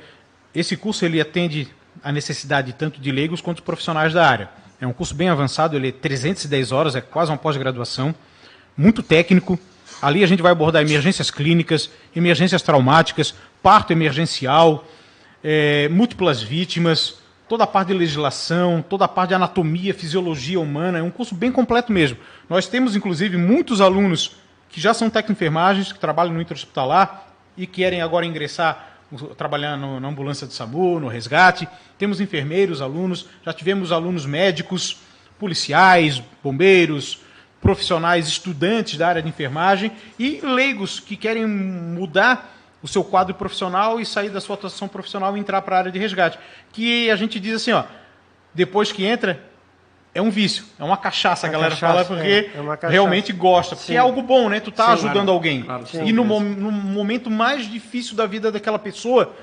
Speaker 3: esse curso ele atende a necessidade tanto de leigos quanto de profissionais da área. É um curso bem avançado, ele é 310 horas, é quase uma pós-graduação, muito técnico. Ali a gente vai abordar emergências clínicas, emergências traumáticas, parto emergencial, múltiplas vítimas, toda a parte de legislação, toda a parte de anatomia, fisiologia humana. É um curso bem completo mesmo. Nós temos, inclusive, muitos alunos que já são técnico-enfermagens, que trabalham no intra-hospitalar e querem agora ingressar, trabalhar na ambulância do SAMU, no resgate. Temos enfermeiros, alunos, já tivemos alunos médicos, policiais, bombeiros, profissionais, estudantes da área de enfermagem e leigos que querem mudar o seu quadro profissional e sair da sua atuação profissional e entrar para a área de resgate. Que a gente diz assim, depois que entra, é um vício, é uma cachaça, a galera fala, porque realmente gosta, porque é algo bom, né? Tu tá ajudando alguém. Claro, e no momento mais difícil da vida daquela pessoa,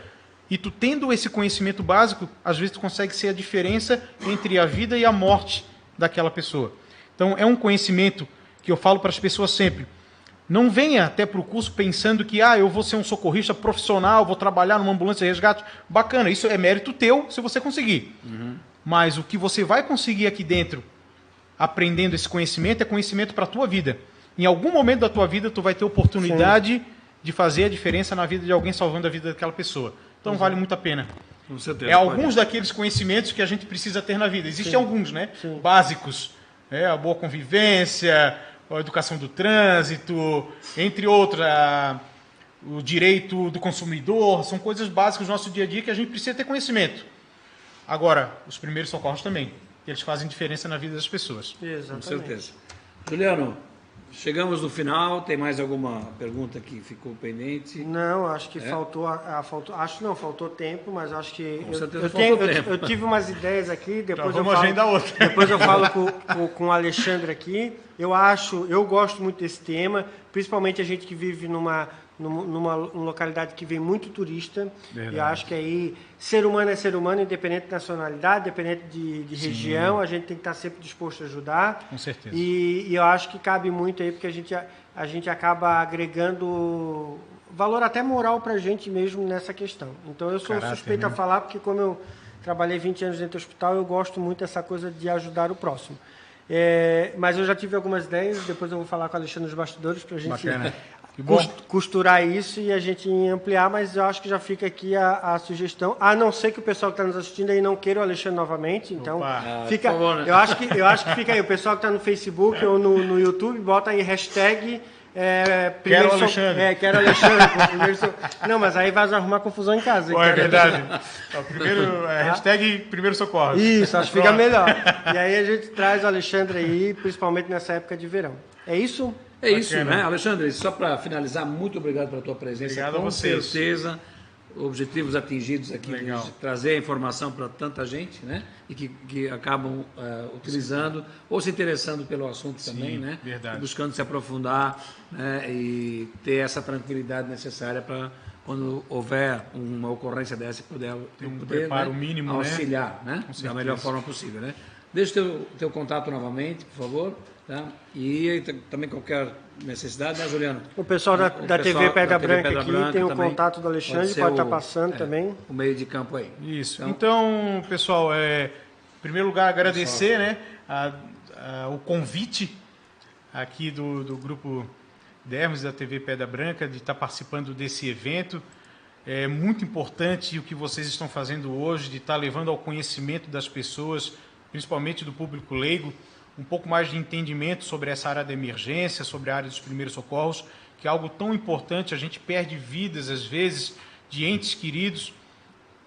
Speaker 3: e tu tendo esse conhecimento básico, às vezes tu consegue ser a diferença entre a vida e a morte daquela pessoa. Então é um conhecimento que eu falo para as pessoas sempre. Não venha até para o curso pensando que eu vou ser um socorrista profissional, vou trabalhar numa ambulância de resgate. Bacana, isso é mérito teu se você conseguir. Uhum. Mas o que você vai conseguir aqui dentro, aprendendo esse conhecimento, é conhecimento para a tua vida. Em algum momento da tua vida, tu vai ter oportunidade de fazer a diferença na vida de alguém, salvando a vida daquela pessoa. Então vale muito a pena.
Speaker 2: Com certeza,
Speaker 3: alguns daqueles conhecimentos que a gente precisa ter na vida. Existem alguns, né? Básicos. A boa convivência, a educação do trânsito, entre outras, o direito do consumidor, são coisas básicas do nosso dia a dia que a gente precisa ter conhecimento. Agora, os primeiros socorros também, eles fazem diferença na vida das pessoas.
Speaker 1: Exatamente.
Speaker 2: Com certeza. Juliano, chegamos no final. Tem mais alguma pergunta que ficou pendente?
Speaker 1: Não, acho que faltou tempo, mas acho que
Speaker 2: Com certeza faltou tempo.
Speaker 1: Eu tive umas ideias aqui, depois
Speaker 3: vamos agendar outra.
Speaker 1: Depois eu falo com o Alexandre aqui. Eu gosto muito desse tema, principalmente a gente que vive numa localidade que vem muito turista. Verdade. E acho que aí ser humano é ser humano, independente de nacionalidade, independente de região, a gente tem que estar sempre disposto a ajudar.
Speaker 3: Com certeza.
Speaker 1: E eu acho que cabe muito aí, porque a gente acaba agregando valor até moral para a gente mesmo nessa questão. Então eu sou suspeito a falar, porque como eu trabalhei 20 anos dentro do hospital, eu gosto muito dessa coisa de ajudar o próximo. Mas eu já tive algumas ideias, depois eu vou falar com o Alexandre nos bastidores para a gente costurar isso e a gente ampliar, mas eu acho que já fica aqui a sugestão, a não ser que o pessoal que está nos assistindo aí não queira o Alexandre novamente, então fica, favor, né? eu acho que fica aí, o pessoal que está no Facebook ou no YouTube, bota aí hashtag
Speaker 3: quero Alexandre.
Speaker 1: Quero Alexandre. Não, mas aí vai arrumar confusão em casa.
Speaker 3: É verdade. Hashtag primeiro socorro.
Speaker 1: Isso, acho que fica melhor. E aí a gente traz o Alexandre aí, principalmente nessa época de verão. É isso?
Speaker 2: É isso, né? Alexandre, só para finalizar, muito obrigado pela tua presença.
Speaker 3: Obrigado
Speaker 2: com
Speaker 3: a vocês.
Speaker 2: Certeza, objetivos atingidos aqui, de trazer a informação para tanta gente, né? E que acabam utilizando ou se interessando pelo assunto também, né?
Speaker 3: Verdade.
Speaker 2: Buscando se aprofundar, né? E ter essa tranquilidade necessária para quando houver uma ocorrência dessa poder
Speaker 3: preparo mínimo,
Speaker 2: auxiliar, né? Da melhor forma possível, né? Deixa o teu contato novamente, por favor. Tá? E também qualquer necessidade, né, Juliano?
Speaker 1: O pessoal da TV Pedra Branca aqui tem o
Speaker 2: também,
Speaker 1: contato do Alexandre, pode estar passando também.
Speaker 2: O meio de campo aí.
Speaker 3: Isso. Então pessoal, em primeiro lugar, agradecer, né, o convite aqui do Grupo Dermos da TV Pedra Branca de estar participando desse evento. É muito importante o que vocês estão fazendo hoje, de estar levando ao conhecimento das pessoas, principalmente do público leigo, um pouco mais de entendimento sobre essa área da emergência, sobre a área dos primeiros socorros, que é algo tão importante. A gente perde vidas, às vezes, de entes queridos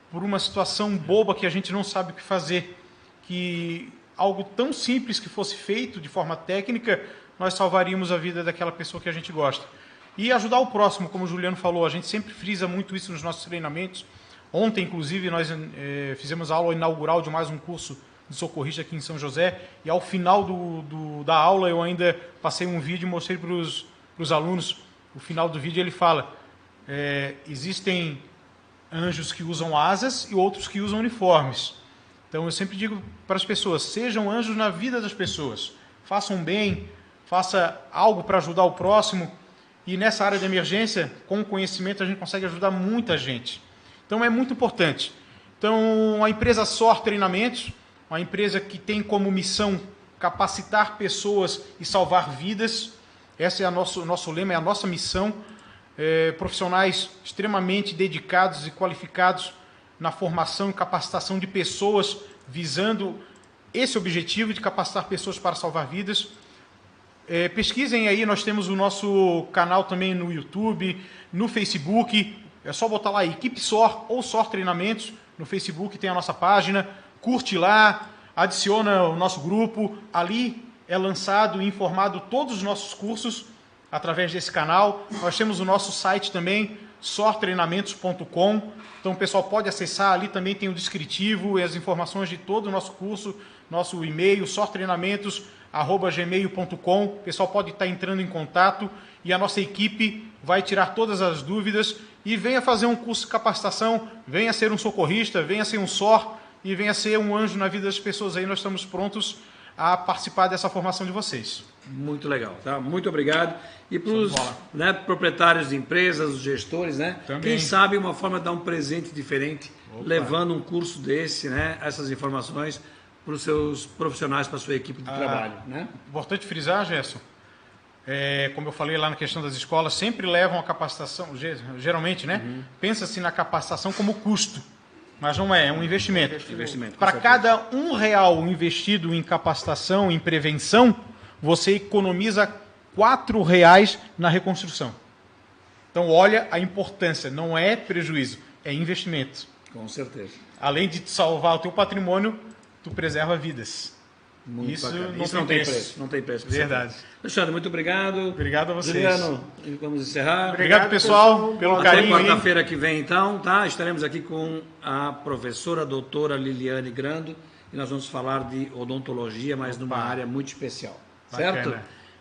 Speaker 3: por uma situação boba que a gente não sabe o que fazer. Que algo tão simples que fosse feito de forma técnica, nós salvaríamos a vida daquela pessoa que a gente gosta. E ajudar o próximo, como o Juliano falou, a gente sempre frisa muito isso nos nossos treinamentos. Ontem, inclusive, nós fizemos a aula inaugural de mais um curso de socorrista aqui em São José, e ao final da aula eu ainda passei um vídeo e mostrei para os alunos. O final do vídeo ele fala, existem anjos que usam asas e outros que usam uniformes. Então eu sempre digo para as pessoas, sejam anjos na vida das pessoas, façam bem, faça algo para ajudar o próximo, e nessa área de emergência, com o conhecimento, a gente consegue ajudar muita gente. Então é muito importante. Então a empresa SOR Treinamentos, uma empresa que tem como missão capacitar pessoas e salvar vidas. Esse é o nosso lema, é a nossa missão. Profissionais extremamente dedicados e qualificados na formação e capacitação de pessoas, visando esse objetivo de capacitar pessoas para salvar vidas. Pesquisem aí, nós temos o nosso canal também no YouTube, no Facebook. É só botar lá Equipe SOR ou SOR Treinamentos. No Facebook tem a nossa página. Curte lá, adiciona o nosso grupo, ali é lançado e informado todos os nossos cursos através desse canal. Nós temos o nosso site também, sortreinamentos.com, então o pessoal pode acessar, ali também tem o descritivo e as informações de todo o nosso curso, nosso e-mail, sortreinamentos@gmail.com, o pessoal pode estar entrando em contato e a nossa equipe vai tirar todas as dúvidas e venha fazer um curso de capacitação, venha ser um socorrista, venha ser um SOR, e venha ser um anjo na vida das pessoas aí. Nós estamos prontos a participar dessa formação de vocês.
Speaker 2: Muito legal, tá? Muito obrigado. E para os proprietários de empresas, os gestores, né? Também. Quem sabe uma forma de dar um presente diferente, levando um curso desse, né? Essas informações para os seus profissionais, para a sua equipe de trabalho, né?
Speaker 3: Importante frisar, Gerson, como eu falei lá na questão das escolas, sempre levam a capacitação, geralmente, né? Pensa-se na capacitação como custo. Mas não é um investimento. Para cada R$1 investido em capacitação, em prevenção, você economiza R$4 na reconstrução. Então, olha a importância. Não é prejuízo, é investimento.
Speaker 2: Com certeza.
Speaker 3: Além de salvar o teu patrimônio, tu preserva vidas.
Speaker 2: Muito
Speaker 3: Isso
Speaker 2: bacana.
Speaker 3: não
Speaker 2: Isso
Speaker 3: tem
Speaker 2: não tem
Speaker 3: preço.
Speaker 2: preço. Não tem preço.
Speaker 3: Verdade.
Speaker 2: Alexandre, muito obrigado.
Speaker 3: Obrigado a vocês.
Speaker 2: Juliano, vamos encerrar.
Speaker 3: Obrigado, pessoal, pelo
Speaker 2: Até
Speaker 3: carinho aí.
Speaker 2: quarta-feira que vem, então, tá? Estaremos aqui com a professora doutora Liliane Grando e nós vamos falar de odontologia, mas numa área muito especial.
Speaker 3: Bacana.
Speaker 2: Certo?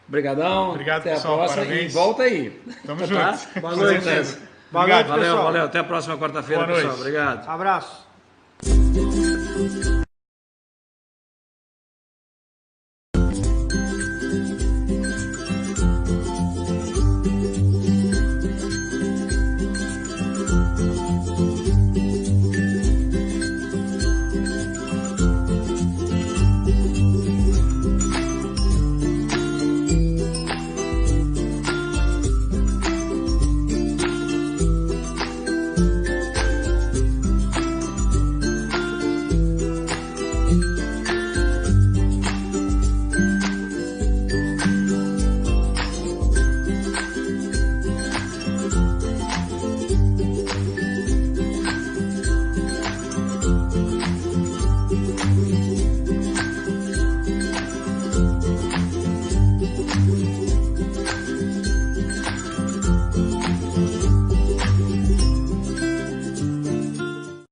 Speaker 2: Obrigadão.
Speaker 3: Obrigado,
Speaker 2: até
Speaker 3: pessoal,
Speaker 2: a próxima
Speaker 3: parabéns.
Speaker 2: e volta aí.
Speaker 3: Tamo
Speaker 2: Tá?
Speaker 3: junto.
Speaker 2: Boa
Speaker 3: Com
Speaker 2: noite.
Speaker 3: certeza.
Speaker 1: Valeu,
Speaker 3: Obrigado.
Speaker 2: Valeu,
Speaker 1: pessoal.
Speaker 2: valeu. Até a próxima quarta-feira,
Speaker 3: Boa
Speaker 2: pessoal.
Speaker 3: noite.
Speaker 2: Obrigado.
Speaker 1: Abraço.